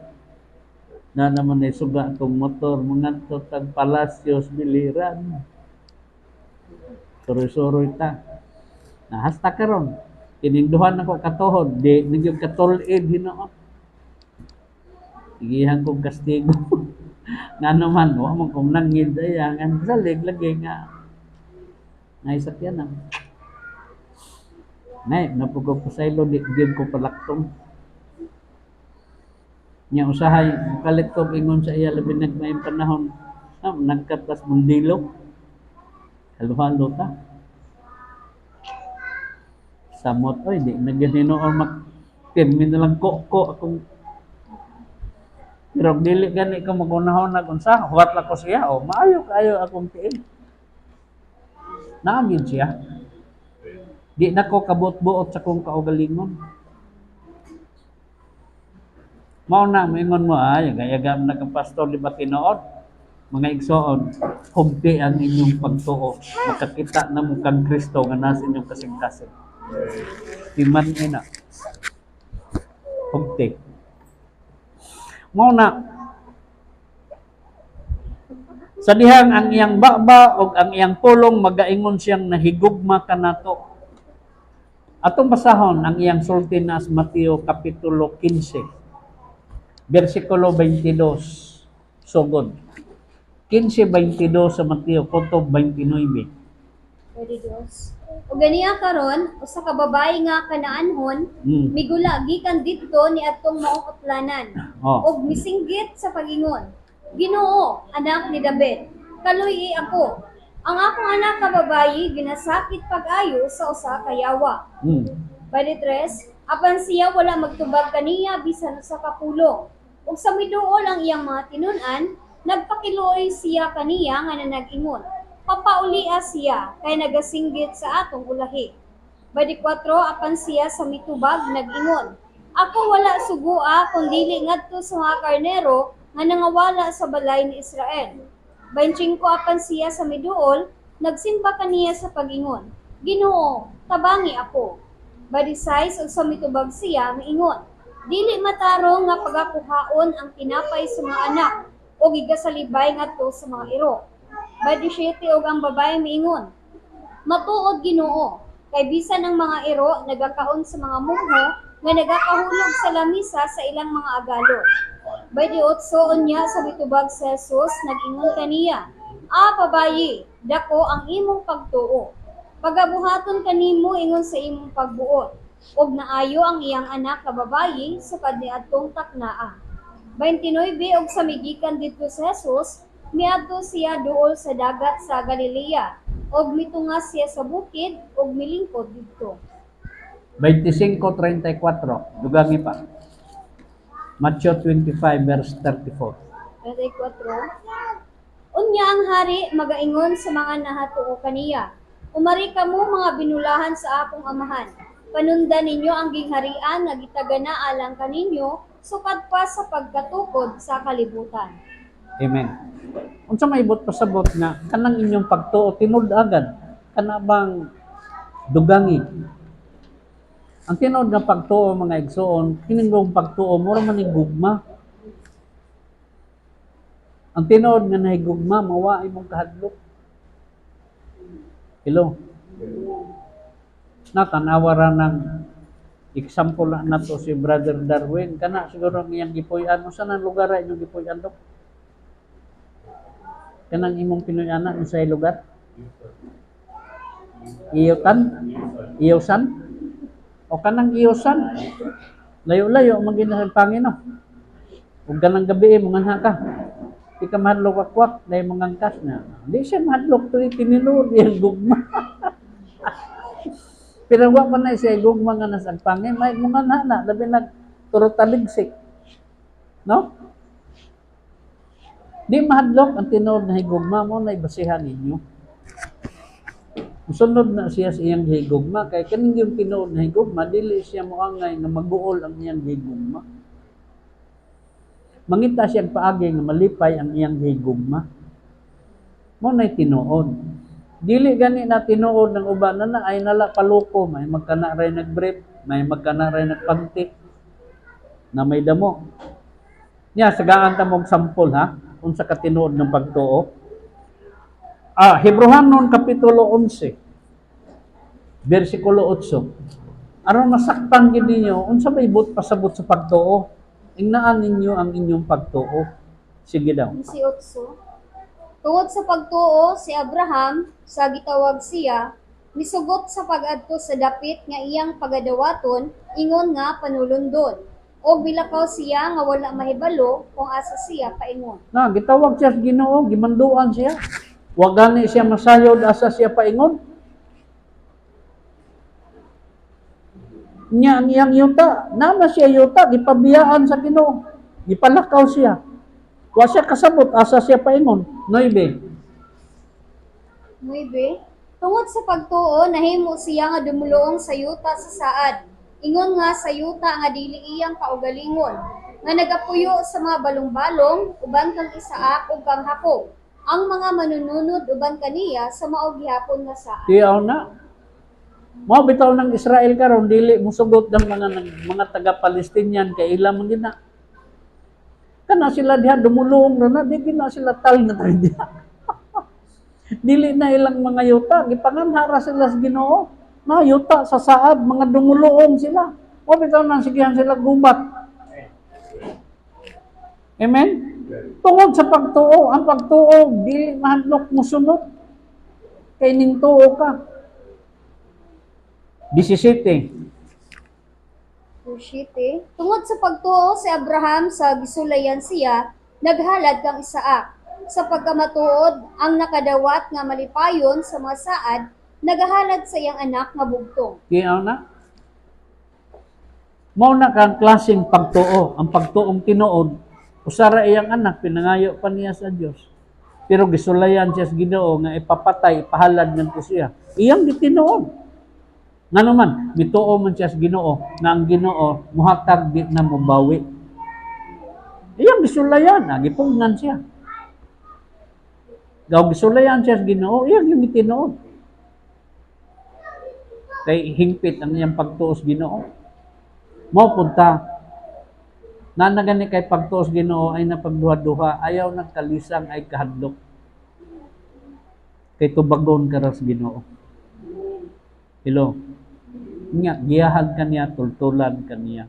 Na naman ay suga akong motor, mga tag Palacios, Biliran. Suroy-suroy ta. Nahasta karon. Kininduhan ako katuhod, di nagyog katulid hinoon. Igihan kong kastigo. Nga naman, wa mo kong nangid ay ang salig lagi nga. Naisakyan na. Nay, napugog ko sa ilo, di ko palaktong. Nya usahay, kalit ko ingon sa iya, labi nagmayang panahon. Nagkatas mundilo. Halo-halo ta. Samot, oy, di nagyanino or mag-termin na lang ko akong. Pero dili gani ka magunahon na unsa, huwat la ko siya, maayo kayo akong tiin. Naamid siya. Di na ko kabot-buot sa kong kaugalingon. Mao na, mingon mo, gayagam na kang pastor di ba tinuod? Mga igsoon, hugti ang inyong pagtuo. Makakita na mo kang Kristo nga nasa inyong kasing-kasing. Timan na. Hugti. Mao na, sa dihang ang iyang baba o ang iyang pulong magaingon siyang nahigugma kanato. Atong basahon ang iyang sulti na sa Mateo Kapitulo 15, versikulo 22, sugod. 15:22 sa Mateo, kutob 29. Pwede Diyos. O ganiya karon, usa ka babae nga kanaanhon, migula gikan didto ni atong maong utlanan. Og misinggit sa pagingon. Ginoo, anak ni David, kaluy ako. Ang akong anak ka babayi ginasakit pag-ayo sa usa ka yawa. 23, apan siya wala magtubag kaniya bisan sa kapulong. Ug sa miduol ang iyang mga tinun-an, nagpakiluoy siya kaniya nga nag-ingon. Papaulia siya kay nagasinggit sa atong ulahi. 24, apan siya sa mitubag nag-ingon. Ako wala sugua kundi ngadto sa mga karnero nga nangawala sa balay ni Israel. 25, apan siya sa miduol, nagsimba kaniya sa pag-ingon. Ginoo, tabangi ako. 26, ug sa mitubag siya miingon. Dili matarong nga pagakuhaon ang tinapay sa mga anak o gigasalibay ngadto sa mga iro. 27, ug ang babae miingon. Matuod Ginoo, kay bisan ang mga iro nagakaon sa mga mungho nga nagakahulog sa lamisa sa ilang mga agalon. 28, unya sa mitubag si Jesus, nag-ingon kaniya, babayi, dako ang imong pagtuo. Pagabuhaton kanimo ingon sa imong pagbuot, ug naayo ang iyang anak ka babayi sa kaniadtong taknaa. 29, ug sa migikan didto si Jesus, miadto siya duol sa dagat sa Galilea, ug mitungas siya sa bukid, ug milingkod didto. 25:34, dugangi pa. Matthew 25 verse 34. 34. Unya ang hari magaingon sa mga nahatuo kaniya. Umari kamo mga binulahan sa akong amahan. Panundan ninyo ang gingharian nga gitagana alang kaninyo sukad pa sa pagkatukod sa kalibutan. Amen. Unsa may ibot pasabot nga kanang inyong pagtuo tinud agad kana bang dugangi. Ang tinuod nga pagtuo mga igsoon, kining pagtuo mura man ni gugma. Ang tinuod nga nahigugma, mawa imong kahadlok. Hello? Nakanawa ra ng example na to si Brother Darwin. Kana siguro ang iyang gipuy-an. Saan ang lugar ay inyong gipuy-an to? Kanang imong Pinoy-ana sa lugar? Iyotan? Iyosan? O kanang iyosan? Layo-layo, mag-inasal Panginoon. Huwag ka ng gabi, mga ka. Di ka mahadlok wakwak, dahil mga angkas na. Di siya mahadlok, ito tinilod, yung gugma. Pero wag pa na siya, gugma nga nasang Panginoon, may mga nana, labi nagturot taligsik. No? Di mahadlok ang tinod na higugma mo na ibasihan ninyo. Sunod na siya sa iyang higugma, kay kaning yung tinod na higugma, dili siya moangay na maguol ang iyang higugma. Mangita siyang paagi nga malipay ang iyang higugma. Mo na'y tinuod. Dili gani na tinuod ng uban na ay nala paluko, may magkana ray nagbrief, may magkana ray nagpagtik, na may damo. Nya, sagaan ta mong sampol ha, unsa ka tinuod ng pagtuo. Hebrehanon Kapitulo 11, versikulo 8. Aron masaktan gid ninyo, unsa may pasabot sa pagtuo? Ingnaan ninyo ang inyong pagtuo. Sige daw. 18. Tungod sa pagtuo si Abraham, sa gitawag siya, misugot sa pag-adto sa dapit nga iyang pagadawaton, ingon nga panulundon. O bilakaw siya nga wala mahibalo kung asa siya paingon. Na, gitawag siya sa Ginoo, gimanduan siya. Wa gani siya masayod asa siya paingon. Nya ang iyang yuta, nama siya yuta, gipabiyaan sa Ginoo. Gipalakaw siya. Wa siya kasabot asa siya paingon. 9. 9. Tungod sa pagtuo, nahimo siya nga dumulong sa yuta sa saad. Ingon nga sa yuta nga dili iyang kaugalingon, nga nagapuyo sa mga balong-balong, uban kang Isaak ug kang Jacob. Ang mga manununod uban kaniya sa mao gihapon nga saad. Tiyaw na. Mo bitaw ng Israel karon dili musugot ng mga taga-Palestinian kay ilang man gina. Kana sila diha dumulong na di na sila tal na tayo diha. Dili na ilang mga yuta, gipanganhara sila sa Ginoo. Na yuta sa saad, mga dumulong sila. O bitaw nang sigihan sila gubat. Amen? Tungod sa pagtuo, ang pagtuo, di mahadlok mo sunod. Kay ning tuo ka. 17. Tungod sa pagtuo si Abraham sa gisulayan siya, naghalad kang Isaak. Sa pagkamatuod, ang nakadawat nga malipayon sa mga saad, nagahalad sa iyang anak nga bugtong. Tiyaw na. Mao na kang klaseng pagtuo, ang pagtuong tinuod, usara iyang anak, pinangayo pa niya sa Dios. Pero gisulayan siya sa Ginoo nga ipapatay, ipahalad ngadto siya. Iyang gitinuod. Nga naman, mituo man siya sa Ginoo, nga ang Ginoo muhatag di na mobawi. Iyang gisulayan, gipugnan siya. Gaw gisulayan siya sa Ginoo, iyang yung gitinuod. Kay hingpit ang iyang pagtuos Ginoo. Mao punta na nagani kay pagtuos Ginoo ay napagduha-duha, ayaw nagkalisang ay kahadlok. Kay tubagon ka ra sa Ginoo. Hello. Nya giyahag kaniya, tultulan kaniya.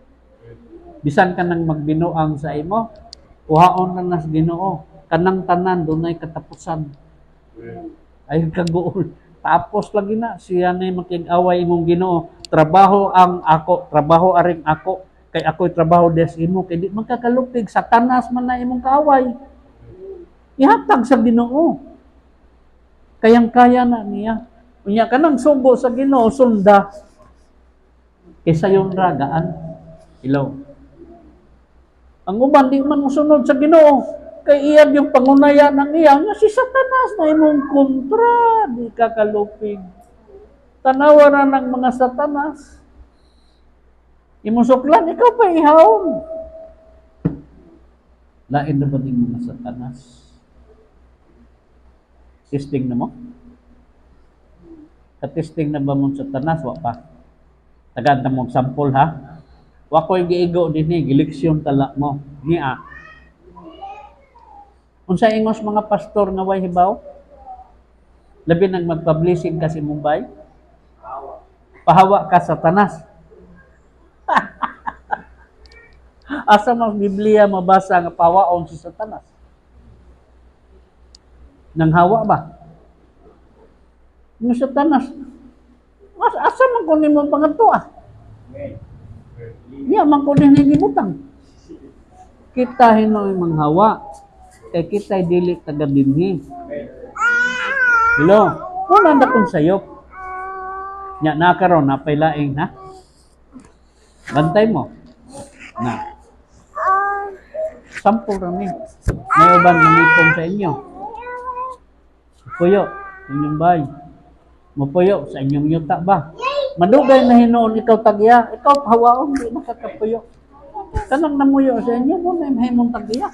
Bisan ka nang magbinuang sa imo, uhaon na nas Ginoo. Kanang tanan dunay katapusan. Ay kaguol. Tapos lagi na siya na makig-away imong Ginoo. Trabaho ang ako, trabaho aring ako. Kay ako'y trabaho des imo. Kay di magkakalupig, satanas man na imong kaaway. Ihatag sa Ginoo. Kayang-kaya na niya. Unya ka nang subo sa Ginoo, sunda. Kaysa yung ragaan. Ilaw. Ang uban, di man musunod sa Ginoo. Kay iyag yung pangunaya ng iya, nga si Satanas na imong kontra, di ka kalupig. Tanawaran ng mga Satanas. Imusuklan, ikaw pa ihawon. Lain na ba din mga Satanas? Testing na mo? Katesting na ba mong Satanas? Wa pa. Tagaan na mong sampol ha? Wa ko'y giigo din giliksyon tala mo. Niya. Unsa ingos mga pastor nga way hibaw? Labi nang magpa-blessing ka si Mumbai. Pahawa ka Satanas. Asa mang Biblia mabasa nga pawaon si Satanas? Nang hawa ba? Yung Satanas, asa man kunin mo pangadto ah? Diya man kunin ni gibutang. Kita hinoy manghawa. Kay kita dili taga dinhi. Hello, wala na kong sayop. Nya na karon napay laing ha. Bantay mo. Na. Sampo rami. May uban manipon sa inyo. Puyo, inyong bay. Mupuyo sa inyong yuta ba? Madugay na hinoon ikaw tagya. Ikaw hawaon, di nakakapuyo. Kanang namuyo sa inyo, mo may mahimong tagya.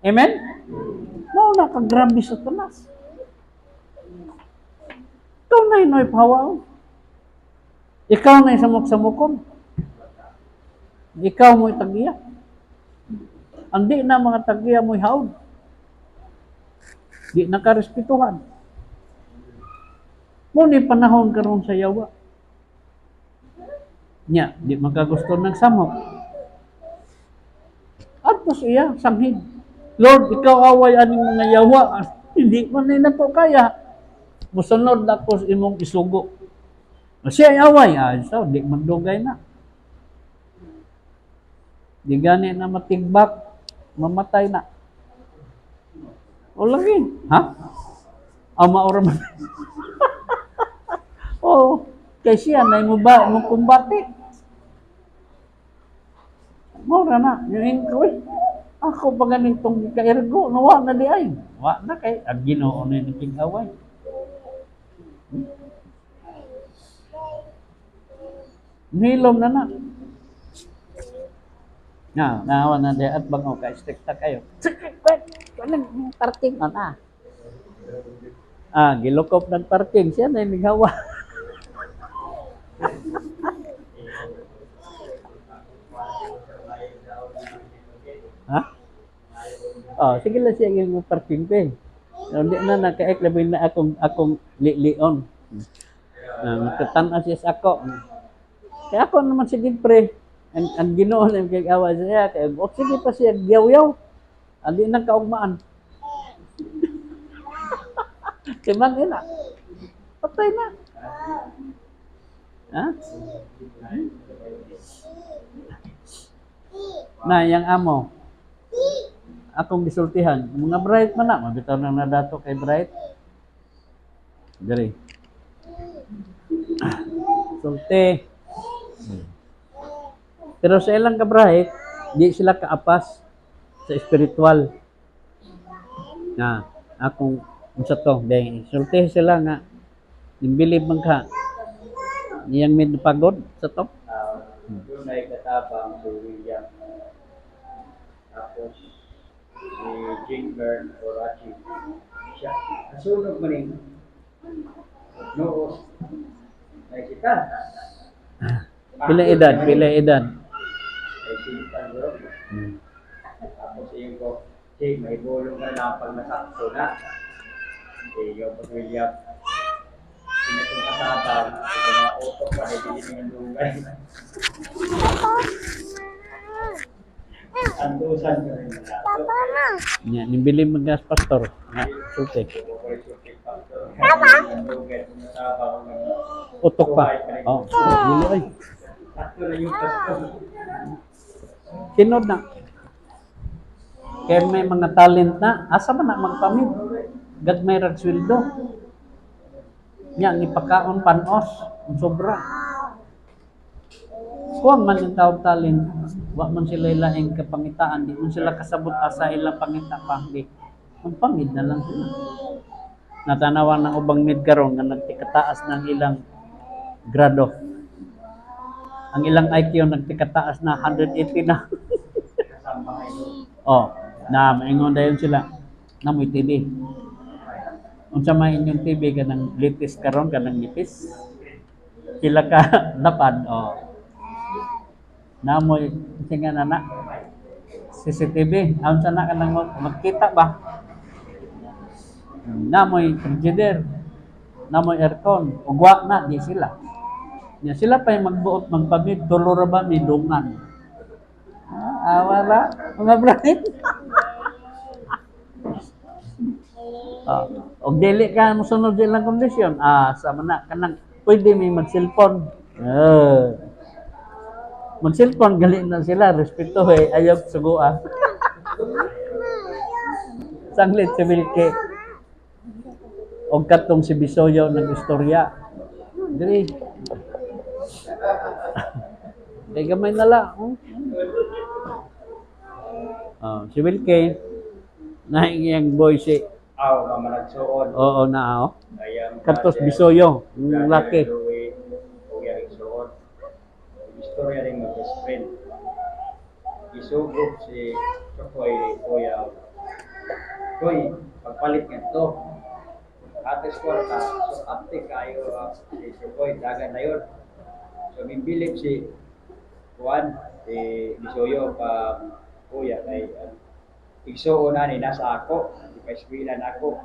Amen? Mao na kag grabe sa tanas. Ikaw na hinoy pahawaon. Ikaw na samok-samokon. Ikaw mo'y tagya. Andi na mga tagya mo'y haod. Di nakarespetuhan. Muni panahon karon sa yawa. Nya, di makagusto ng samok. Atos iya, sanghid. Lord, ikaw away aning mga yawa. Hindi man na to kaya. Musunod na ko imong isugo. Siya away. So, di magdugay na. Di gani na matigbak. Mamatay na. O lagi. Ha? Maura man. Oo. Kay siya, na mo ba? Mo kumbati. Maura na. Yung ingkoy. Ako pa ganitong kairgo. Nawa na di ay. Wa na kay. Ang ginoo na yung king-away. Nilom na na. Nawa na di at bangaw ka. Istikta kayo. Anong parking on gilukop ng parking. Siya na yung naghawa. Ha? Sige lang siya yung parking ko eh. Hindi na nakaek labi na akong lion. Magkatanas siya sa ako. Kaya ako naman sige pre. Ang Ginoo na yung kag-awa siya. Kaya sige pa siya yaw-yaw. Andi nang kaugmaan. Timan na. Patay na. Ha? Na, yang amo. Akong gisultihan. Mga bright man na. Mabitaw na nadato kay bright. Dari. Sulti. Pero sa ilang ka bright, di sila kaapas sa spiritual. Akong unsa to, dahil sulti sila nga nimbilib man ka. Niyang mid pagod sa to. Doon ay katabang si William. Tapos si Jingbert Orachi. Siya. Nasunog mo rin. Noos. Nakikita. Pila edad? Ay sintan bro. Tapos yung ko, si may bulong ka na pag nasakto na. Yung pag William. Sinatong katabang. Yung mga utok pa ay hindi ng lungay. Andusan ka rin na. Nya nimbilib man gas pastor. Sulti. Utok pa. Dili ay. Sakto na yung pastor. Sinod na. Kaya may mga talent na, asa man na magpamid. Gad may ragsweldo. Nya, ipakaon panos. Ang sobra. Huwag man yung tawag talent. Huwag man sila ilaing kapangitaan. Di man sila kasabot asa ilang pangita pa. Di. Magpamid na lang sila. Natanawan ng ubang mid karon nga nagtikataas ng ilang grado. Ang ilang IQ nagtikataas na 180 na. Na maingon dayon sila. Namoy TV. Unsa may inyong TV kanang latest karon kanang nipis. Pila ka lapad. Namoy singa na CCTV. Ang sana ka nang magkita ba? Namoy frigider, namoy aircon, ugwa na, di sila. Nya sila pa yung magbuot, magpamid, tulura ba, may dungan. Awara, mga brahin. Og dili ka mo sunod ilang kondisyon. Sa mana kanang pwede may mag-cellphone. Mag-cellphone gali na sila, respeto ayaw sugua. Sanglit si Wilkie. Og katong si Bisoyo nag-istorya. Diri. Kay gamay na lang. Si Wilkie naingiyang boy si Aw, mamanagsuon. oo na Ayang Katos Bisoyo, yung laki. Uyaring suon. Istorya rin mag best friend. Isugod si Chokoy ni Kuya. Koy, pagpalit nga to. Ates kwarta, so apte kayo si Chokoy, dagan na yun. So bibilip si Juan, si Bisoyo pa Kuya kay igsuon na ni nasa ako, di pa eskwelahan ako.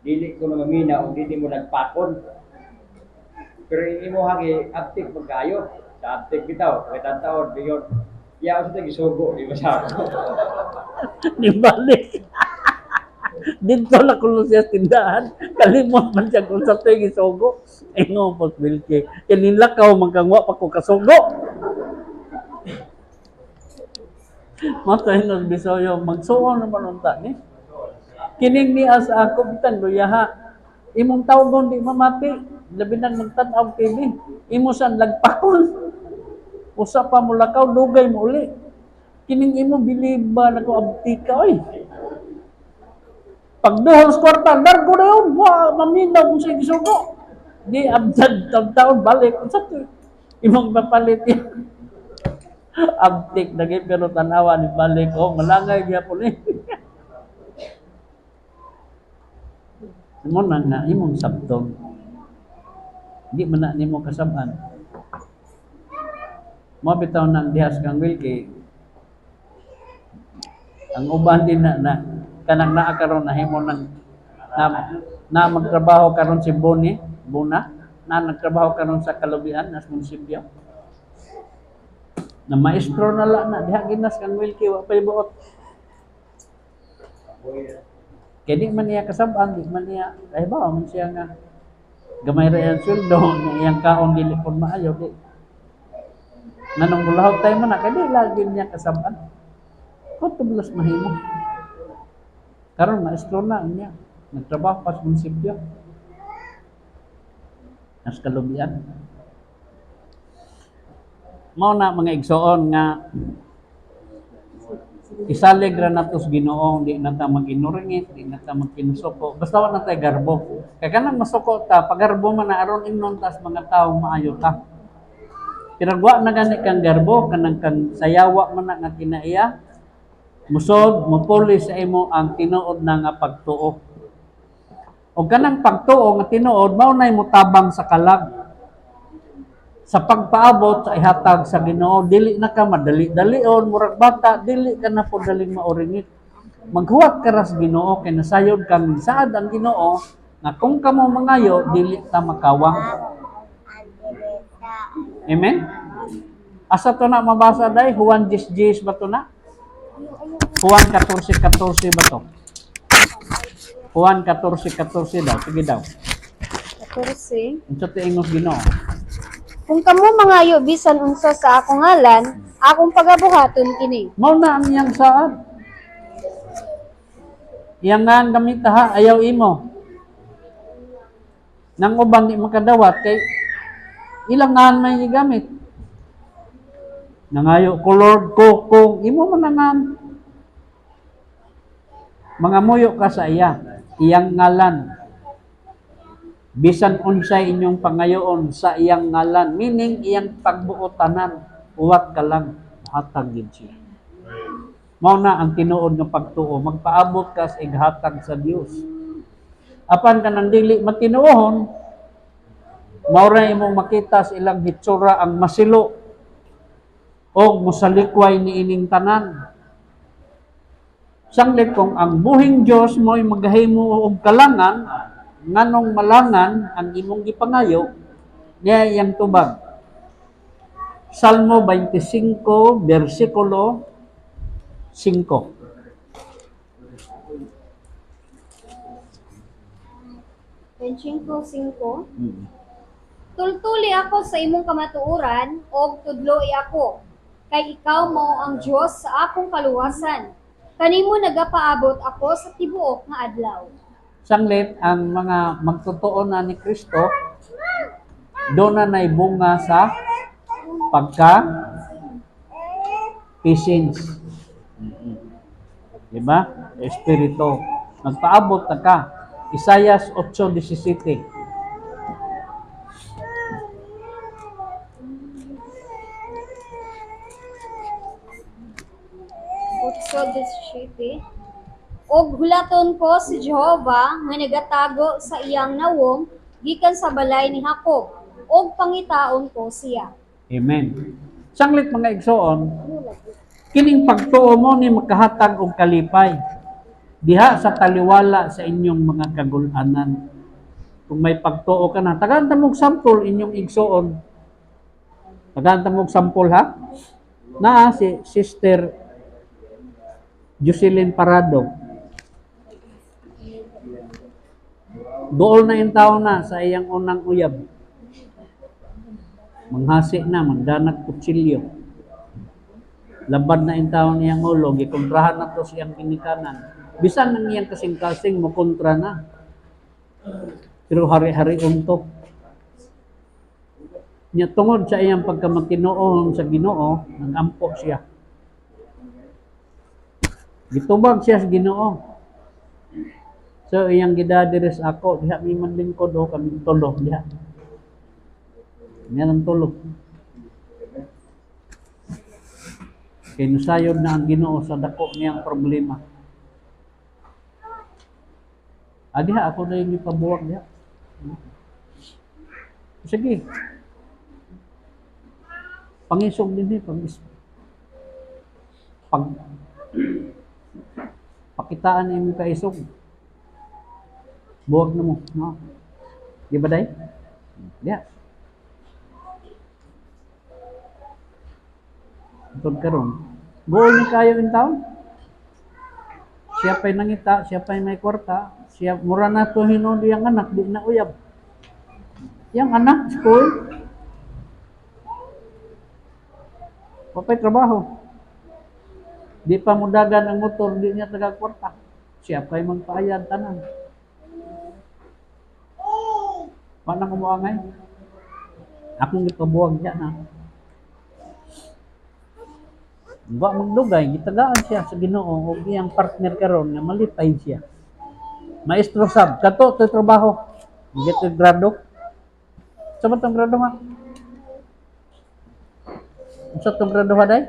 Dili ko na mamina o dili mo nagpakon. Pero imo hagi aptik magkayo. Sa aptik bitaw, kaya taon biyon. Ya ako sa gisugo, di ba sa ako? Di balik. Dito na kulo siya tindahan. Kalimot man siya kung sa to'y gisugo. Ingo po Wilkie. Kaninlakaw magkangwa pa ko kasugo. Matay na Bisoyo, magsuon naman unta ni. Kining niya sa ako bitan luyaha. Imong tawgon di mamati, labi nang magtan-aw TV. Imo san lagpakol. Usa pa mo lakaw dugay mo uli. Kining imo biliba nako abtika oy. Pagduhol sa kwarta, dargo na yun. Maminaw kung siya gisugo. Di abjad taon balik. Unsa to? Imong papalit yan. Abtik lagi pero tanawa ni balik malangay niya po ni. Mo na imong sabton. Di man na nimo kasaban. Mo bitaw nang dihas kang Wilkie. Ang uban din na kanang naa karon na himo nang na magtrabaho karon si Buna na nagtrabaho karon sa Kalubian nas munisipyo. Na maestro na lang na diha ginas kang Wilkie wa pay buot. Kaya di man niya kasabang, di man niya ay ba man siya nga gamay ra ang sweldo nga iyang kaon dili pud maayo di. Nanong gulahot tayo man na kaya di lagi niya kasabang. Kung tublos mahimo. Karon maestro na niya nagtrabaho pa sa munisipyo. Nas Kalubian. Mao na mga igsoon nga isalig ra natos Ginoo, di na ta maginuringit, di na ta magkinusuko, basta wa na tay garbo. Kay kanang masuko ta, pagarbo man na aron imnon tas mga tawo maayo ta. Piragwa na gani kang garbo, kanang kang sayawa man na nga kinaiya, musod, mupuli sa imo ang tinuod na nga pagtuo. O kanang pagtuo nga tinuod, mao nay mutabang sa kalag. Sa pagpaabot sa ihatag sa Ginoo, dili na ka madali-dalion, murag bata, dili ka na po daling mauringit. Maghuwat ka ras Ginoo, kay nasayod kang saad ang Ginoo, na kung kamo mangayo, dili ta makawang. Amen? Asa to na mabasa day? Juan 10:10 ba to na? Juan 14:14 ba to? Juan 14:14 daw. Sige daw. 14. Unsa ti ingos Ginoo? Kung kamo mangayo bisan unsa sa akong ngalan, akong pagabuhaton kini. Mao na ang iyang saad. Iyang nga gamit ha, ayaw imo. Nang uban di makadawat kay ilang nga may gigamit. Nangayo ko Lord ko kung imo man nangan. Mga muyo ka sa iyang ngalan. Bisan unsay inyong pangayoon sa iyang ngalan, meaning iyang pagbuotanan, uwat ka lang, hatag gid siya. Mao na ang tinuod nga pagtuo, magpaabot ka sa ighatag sa Dios. Apan ka nang dili matinuohon, mao ra imong makita sa ilang hitsura ang masilo o musalikway ni ining tanan. Sanglit kung ang buhing Dios mo'y maghimo og kalangan, nganong malangan ang imong gipangayo, niya yang tubag. Salmo 25, versikulo 5. 25:5. Hmm. Tultuli ako sa imong kamatuoran, og tudloi ako. Kay ikaw mao ang Dios sa akong kaluwasan. Kanimo nagapaabot ako sa tibuok nga adlaw. Sanglit ang mga magtotoo na ni Kristo, doon na naibunga sa pagka-patience. Diba? Espiritu. Nagpaabot na ka. Isaias 8:17. Og hulaton ko si Jehova nga nagatago sa iyang nawong gikan sa balay ni Jacob, og pangitaon ko siya. Amen. Sanglit mga igsoon, kining pagtuo mo ni makahatag og kalipay. Diha sa taliwala sa inyong mga kagul-anan. Kung may pagtuo ka na, tagaan ta mong sample inyong igsoon. Tagaan ta mong sample ha. Naa si Sister Jocelyn Parado. Dool na yung tao na sa iyang unang uyab. Manghasi na, magdanag kutsilyo. Labad na yung tao niyang ulo, gikontrahan na to siyang kinikanan. Bisan nang iyang kasing-kasing, mukontra na. Pero hari-hari untok. Niya tungod sa iyang pagkamatinoon sa Ginoo, nag-ampo siya. Gitubag siya sa Ginoo. So, iyang gidadiris ako, diha may manlingkod o kami tulo, diha. Yan ang tulo. Kinusayod na ang Ginoo sa dako niyang problema. Diha, ako na yung ipabuwag diha. Sige. Pangisog din eh, pakitaan yung kaisog. Buwag na mo, no? Di ba, day? Yeah. Tungkol karon. Buol ni kayo in town. Siya pa'y nangita, siya pa'y may kwarta, siya mura na to hinundo yung anak, di na uyab. Yang anak, school. Papay trabaho. Di pa mudagan ang motor, di niya taga-kwarta. Siya pa'y magpaayad tanan. Paano kumuangay? Akong ipabuwag niya na. Ba magdugay, gitagaan siya sa Ginoo o iyang partner karon nga malipay siya. Maestro sab, kato to trabaho. Get grado. Sa matong grado ha? Sa tong grado ha day?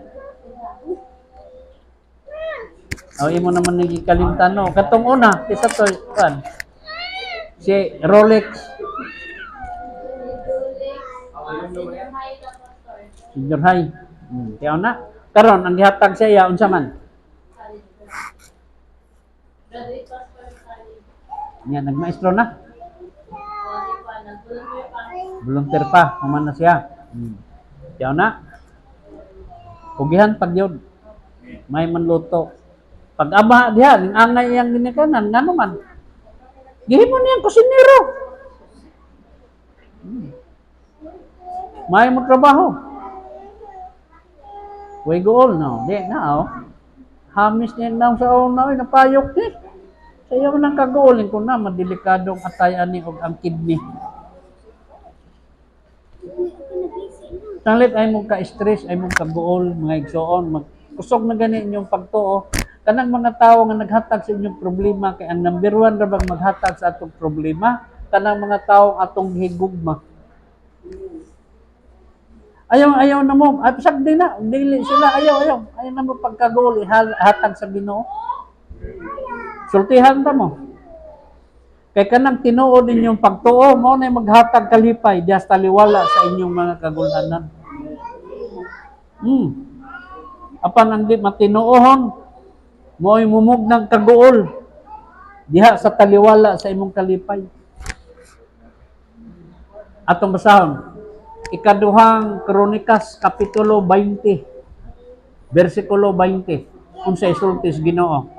Imo naman ni kalimtan no. Katong una, isa to kan. Si Rolex. Senior high. Kaya na. Karon ang gihatag sa iya unsa man? Nya nagmaestro na. Volunteer pa, human na siya. Kaya na. Pugihan pag yun. May manluto. Pag aba diha, ning angay yang ginikanan, ngano man? Gihimo niyang kusinero. May mo trabaho. Way goal no. Di na oh. Hamis niya lang sa una oy napayok ni. Sayo nang kagoolin ko na madelikadong atayan ni og ang kidney. Tanglit ay mong ka-stress, ay mong kagool, mga igsoon, magkusog na gani inyong pagtuo. Kanang mga tao nga naghatag sa inyong problema kay ang number 1 ra bang maghatag sa atong problema, kanang mga tao atong higugma. Ayaw na mo. Ay, pasag din na. Dili sila. Ayaw na mo pagkagol. Hatag sa Ginoo. Sultihan ta mo. Kay kanang tinuo din yung pagtuo mo na maghatag kalipay. Diyas taliwala sa inyong mga kagulanan. Apan ang di matinuohon. Mo'y mumug ng kaguol diha sa taliwala sa imong kalipay. Atong basahon, ikaduhang Kronikas kapitulo 20, versikulo 20. Unsay sulti sa Ginoo?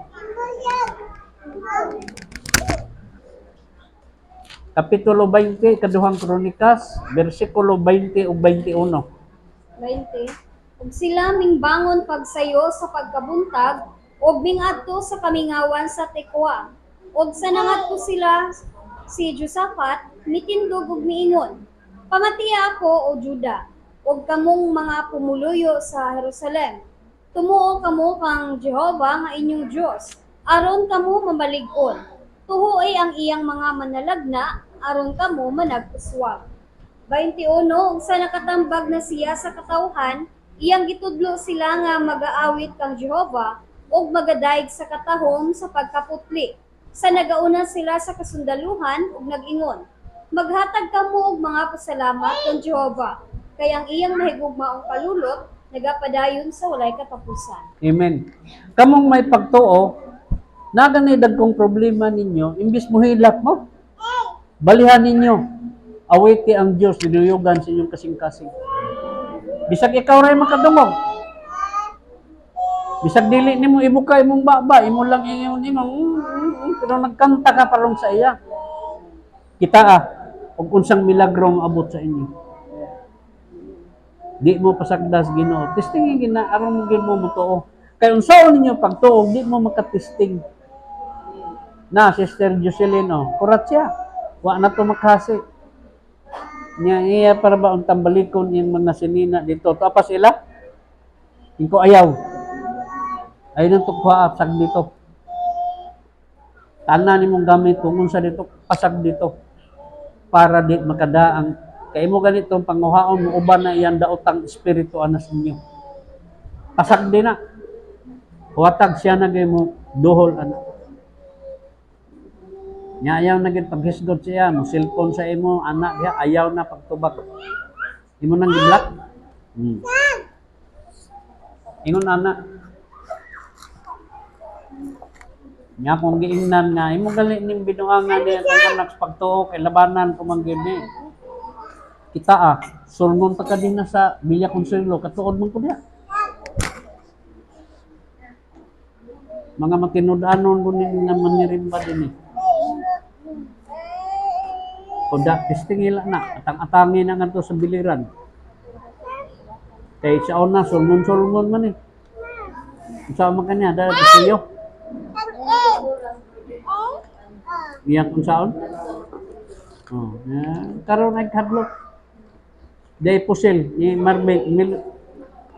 Kapitulo 20, ikaduhang Kronikas, versikulo 20 ug 21. 20. Ug sila mingbangon pagsayo sa pagkabuntag, ug mingadto sa kamingawan sa Tekwa. Ug sa nangadto sila si Josaphat, mitindog ug miingon, "Pamatiya ako, O Juda, ug kamong mga pumuluyo sa Jerusalem. Tumuo kamo kang Jehova nga inyong Dios, aron kamo mamalig-on. Tuhoy ang iyang mga manalagna, aron kamo managpuswag." 21. Ug sa nakatambag na siya sa katawhan, iyang gitudlo sila nga mag-aawit kang Jehova, ug magadaig sa katahom sa pagkaputli. Sa nagauna sila sa kasundaluhan, ug nag-ingon, "Maghatag kamo og mga pasalamat kang Jehova, kay ang iyang mahigugmaong kalulot nagapadayon sa walay katapusan." Amen. Kamong may pagtuo, naganay dagkong problema ninyo, imbis mo hilap mo, balihan ninyo, awiti ang Diyos, dinuyugan sa inyong kasing-kasing. Bisag ikaw ray makadungog. Bisag dili nimo ibuka imong baba, imo lang imong pero nagkanta ka parong sa iya. Kita ug unsang milagro ang abot sa inyo. Di mo pasagdas Ginoo. Testingin gina aron mo gyud mo mutuo. Kay unsaon ninyo pagtuo, di mo makatesting. Na Sister Jocelyn, kurat siya. Wa na to makasi. Niya iya para ba untang balikon yung mga sinina dito. Tapos sila, ko ayaw. Ay nang tukwa sag dito. Tanan nimong gamit kung unsa dito, pasag dito. Para di makadaang kay mo ganitong panguhaon mo uban na iyan daotang espiritu anas ninyo. Pasag din na. Huwatag siya na mo duhol anak. Nya ayaw na gid paghisgot siya, mo cellphone sa imo anak diha ayaw na pagtubak. Imo nang giblock. Ingon anak. Nya kung giingnan nga imo gali ning binuangan niya kung anak sa pagtuo kay labanan ko man gyud ni. Kita sulmon pa ka din na sa Villa Consuelo katuod man ko diha. Mga matinud-anon ko ni nga manirimba din eh. Kuda testingila na atang-atangin na ngadto sa biliran. Kay sa una sulmon man eh. Unsa man kanya dala siyo. Iyan kung saan? Karoon ay kadlok. Day pusil. Ni Marvin,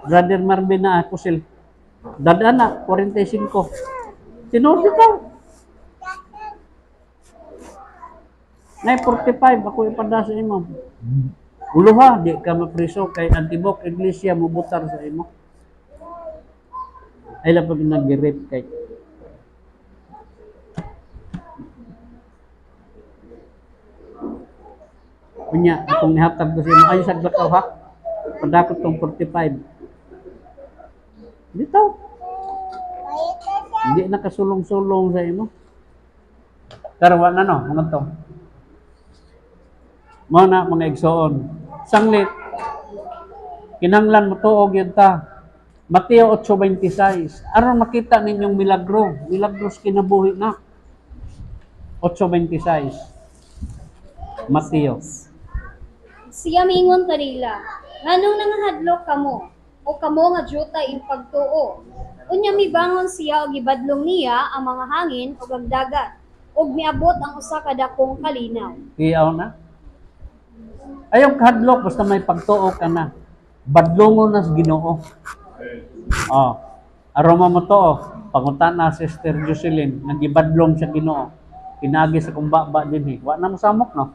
brother Marvin na pusil. Dadaan na, 45. Tinurdi ka. Nay, 45. Ako ipada sa imo. Uluha, di ka mapriso. Kay Antibok Iglesia, mubutar sa imo. Ay lang pag nag-rape kay kunya, akong nihatag ko sa imo. Ay, saglakaw ha. Padakot tong 45. Dito. Hindi nakasulong-sulong sa imo. Pero wala na mga to. Mao na mga igsoon. Sanglit. Kinanglan mo tuog yun ta. Mateo 8:26. Aron makita ninyong milagro. Milagros kinabuhi na. 8:26. Mateo. Siya mingon kanila, "Nganong nangahadlok kamo? O kamo nga juta ing pagtuo?" Unya mibangon siya og gibadlong niya ang mga hangin ug ang dagat, ug miabot ang usa ka dakong kalinaw. Iyaw na. Ayaw kahadlok basta may pagtuo ka na. Badlongon na sa Ginoo. Aroma mo to, pangunta na Sister Jocelyn, nagibadlong sa Ginoo. Pinagi sa kumbaba din eh. Wa na mo samok no.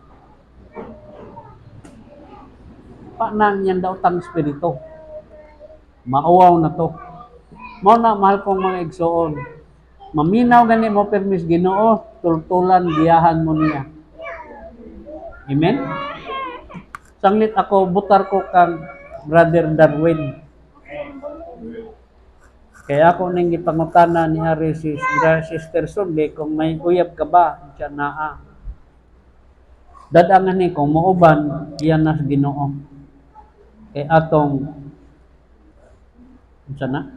Pa nang yan daw tang espiritu. Mauwaw na to. Mao na mahal kong mga igsoon. Maminaw gani mo permis Ginoo, tultulan giyahan mo niya. Amen. Sanglit ako butar ko kang Brother Darwin. Kaya ako nang ipangutana ni Ari si Sister Sunday kung may uyab ka ba siya naa. Dadangan ni kung muuban iyan na Ginoo. Kay atong sana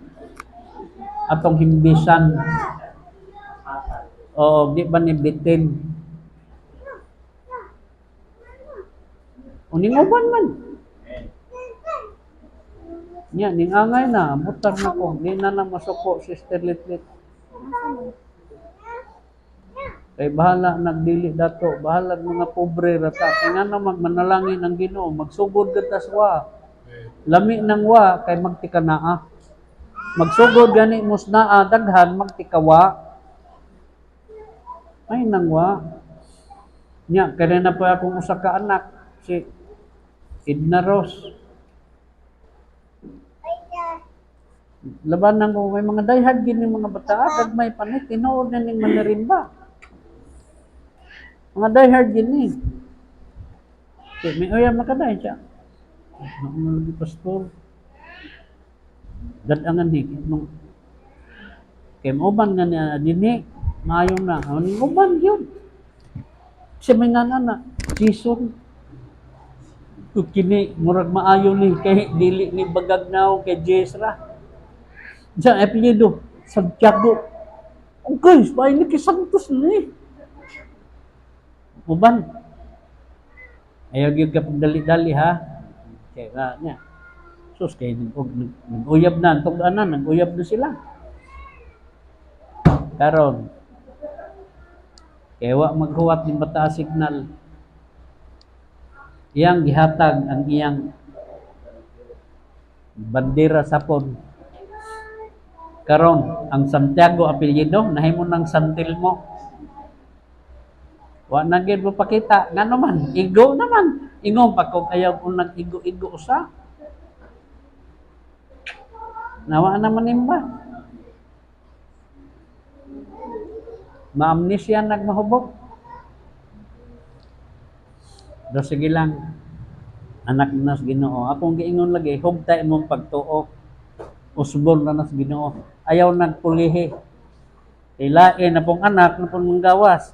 atong himbisan o di ba ni bitin uning uban man nya ning angay na butar na ko di na na masuko Sister Litlit kay bahala nagdili dato bahala mga pobre rata kay nga na magmanalangin ang Ginoo magsugod ka tas wa lami nang wa kay magtikanaa magsugod gani musnaa daghan magtikawa ay nang wa nya kay na pa akong usa ka anak si Edna Rose labanan ko may mga dayhad gini mga bata gagmay pa ni tinuod na ning manarimba mga dayhard gini may uyam na kaday siya mga pastor dadangan ni nung kay uban nga niya dinhi maayo na ning uban gyud siya may nga na season kini murag maayo ni kay dili ni bagag naw kay Jesra sa apelyido Santiago okay bay ni kay Santos ni uban ayaw gyud ka pagdali-dali ha kay niya sus kay nag-uyab na antong anan nag-uyab na sila karon kay wa maghuwat ning bata signal iyang gihatag ang iyang bandera sapon karon ang Santiago apelyido nahimo ng Santilmo wa na gyud mo pakita ngano man igo naman ingom pa kung ayaw ko nag-igo-igo usa nawa naman imba ma-amnesia nagmahubog do sige lang anak nas Ginoo akong giingon lagi hugta imong pagtuo usbon na nas Ginoo ayaw nagpulihi ilain na pong anak na pong manggawas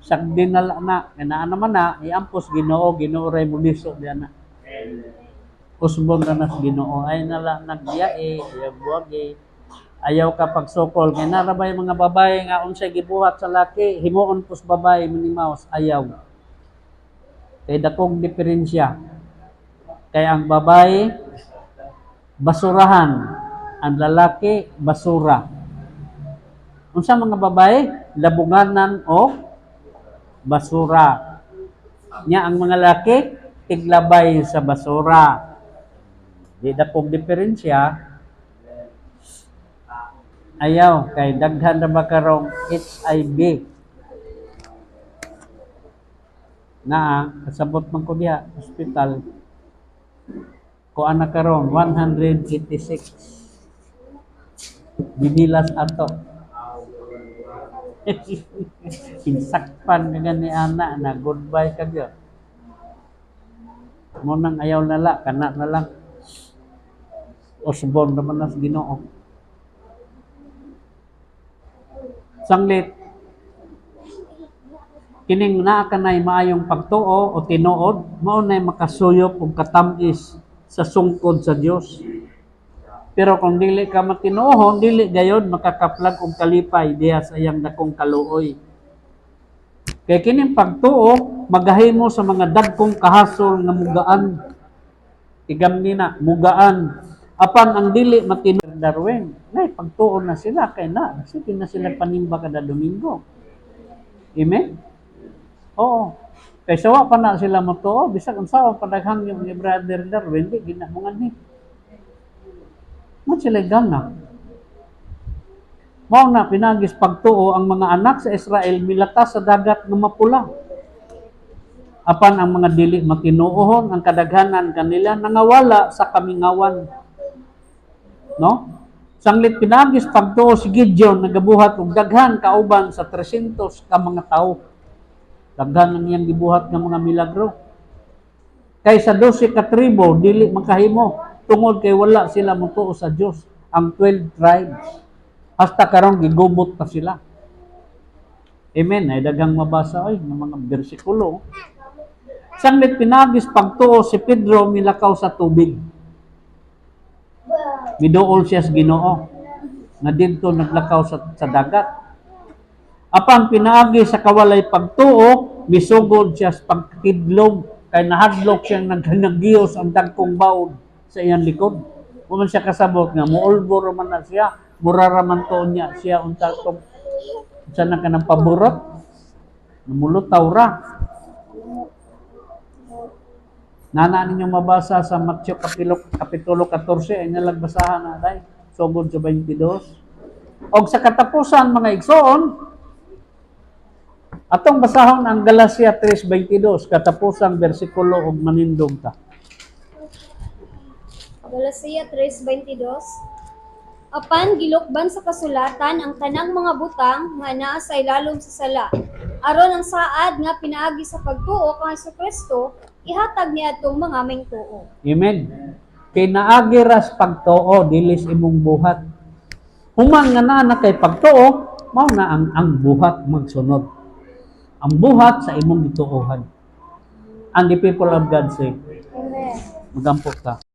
sagdi na na kanaan naman na iampos Ginoo Ginoo ray buliso diyan na usbon na nas Ginoo ay nala nagbiyae ayaw buwagi ayaw ka pagsukol kay narabay mga babae nga unsay gibuhat sa laki himuon pus babae minimaos ayaw kay dakong diferensya kay ang babae basurahan ang lalaki basura unsa mga babae labunganan o basura nya ang mga laki tiglabay sa basura di dakong diferensya ayaw kay daghan ra ba karong HIV na kasabot man ko diha hospital ko ana karon 186 binilas ato insakpan nga ni ana na goodbye ka gyud mo nang ayaw nala kana na lang usbon naman nas Ginoo sanglit kining naa kanay maayong pagtuo o tinuod mao nay makasuyop og katamis sa sungkod sa Dios pero kung dili ka matinuohon dili gayud makakaplag og kalipay diha sa iyang dakong kaluoy kay kining pagtuo magahimo sa mga dagkong kahasol nga mugaan igam nina mugaan apan ang dili matinuod Darwin nay pagtuo na sila kay na sige na sila panimba kada Domingo amen. Oo. Kay sawa pa na sila matuo, bisag unsaon padaghang yung ni Brother Darwin, di ginamungan ni. Mo sila gana. Mao na pinagis pagtuo ang mga anak sa Israel milatas sa dagat nga mapula. Apan ang mga dili matinuohon ang kadaghanan kanila nangawala sa kamingawan. No? Sanglit pinagis pagtuo si Gideon nagabuhat og daghan kauban sa 300 ka mga tawo. Daghan ang iyang gibuhat ng mga milagro. Kay sa 12 ka tribo, dili makahimo. Tungod kay wala sila mutuo sa Diyos. ang 12 tribes. Hasta karon gigubot pa sila. Amen. Ay daghang mabasa oy ng mga bersikulo. Sanglit pinagis pagtuo si Pedro milakaw sa tubig. Miduol siya sa Ginoo nga didto naglakaw sa dagat. Apan pinaagi sa kawalay pagtuo, misugod siya sa pagkidlog kay nahadlok siyang naghanagiyos ang dagkong bawd sa iyang likod. Kung siya kasabot nga muulbo man na siya, muraraman to niya siya unta tong sa na kanang paborot. Namulutaw ra. Nana ninyong mabasa sa Matthew Kapitulo 14, ay nalagbasahan na tayo. Sugod sa 22. O sa katapusan, mga igsoon, atong basahon ang Galacia 3:22, katapusang bersikulo og manindog ta. Galacia 3:22. Apan gilukban sa kasulatan ang tanang mga butang nga naa sa ilalom sa sala. Aron ang saad nga pinaagi sa pagtuo kang Jesucristo, ihatag niya atong mga mengtuo. Amen. Kay naagi ras pagtuo dilis imong buhat. Human nga na kay pagtuo, mao na ang buhat magsunod. Ang buhat sa imong gituohan. And the people of God say, Amen. magampok ka.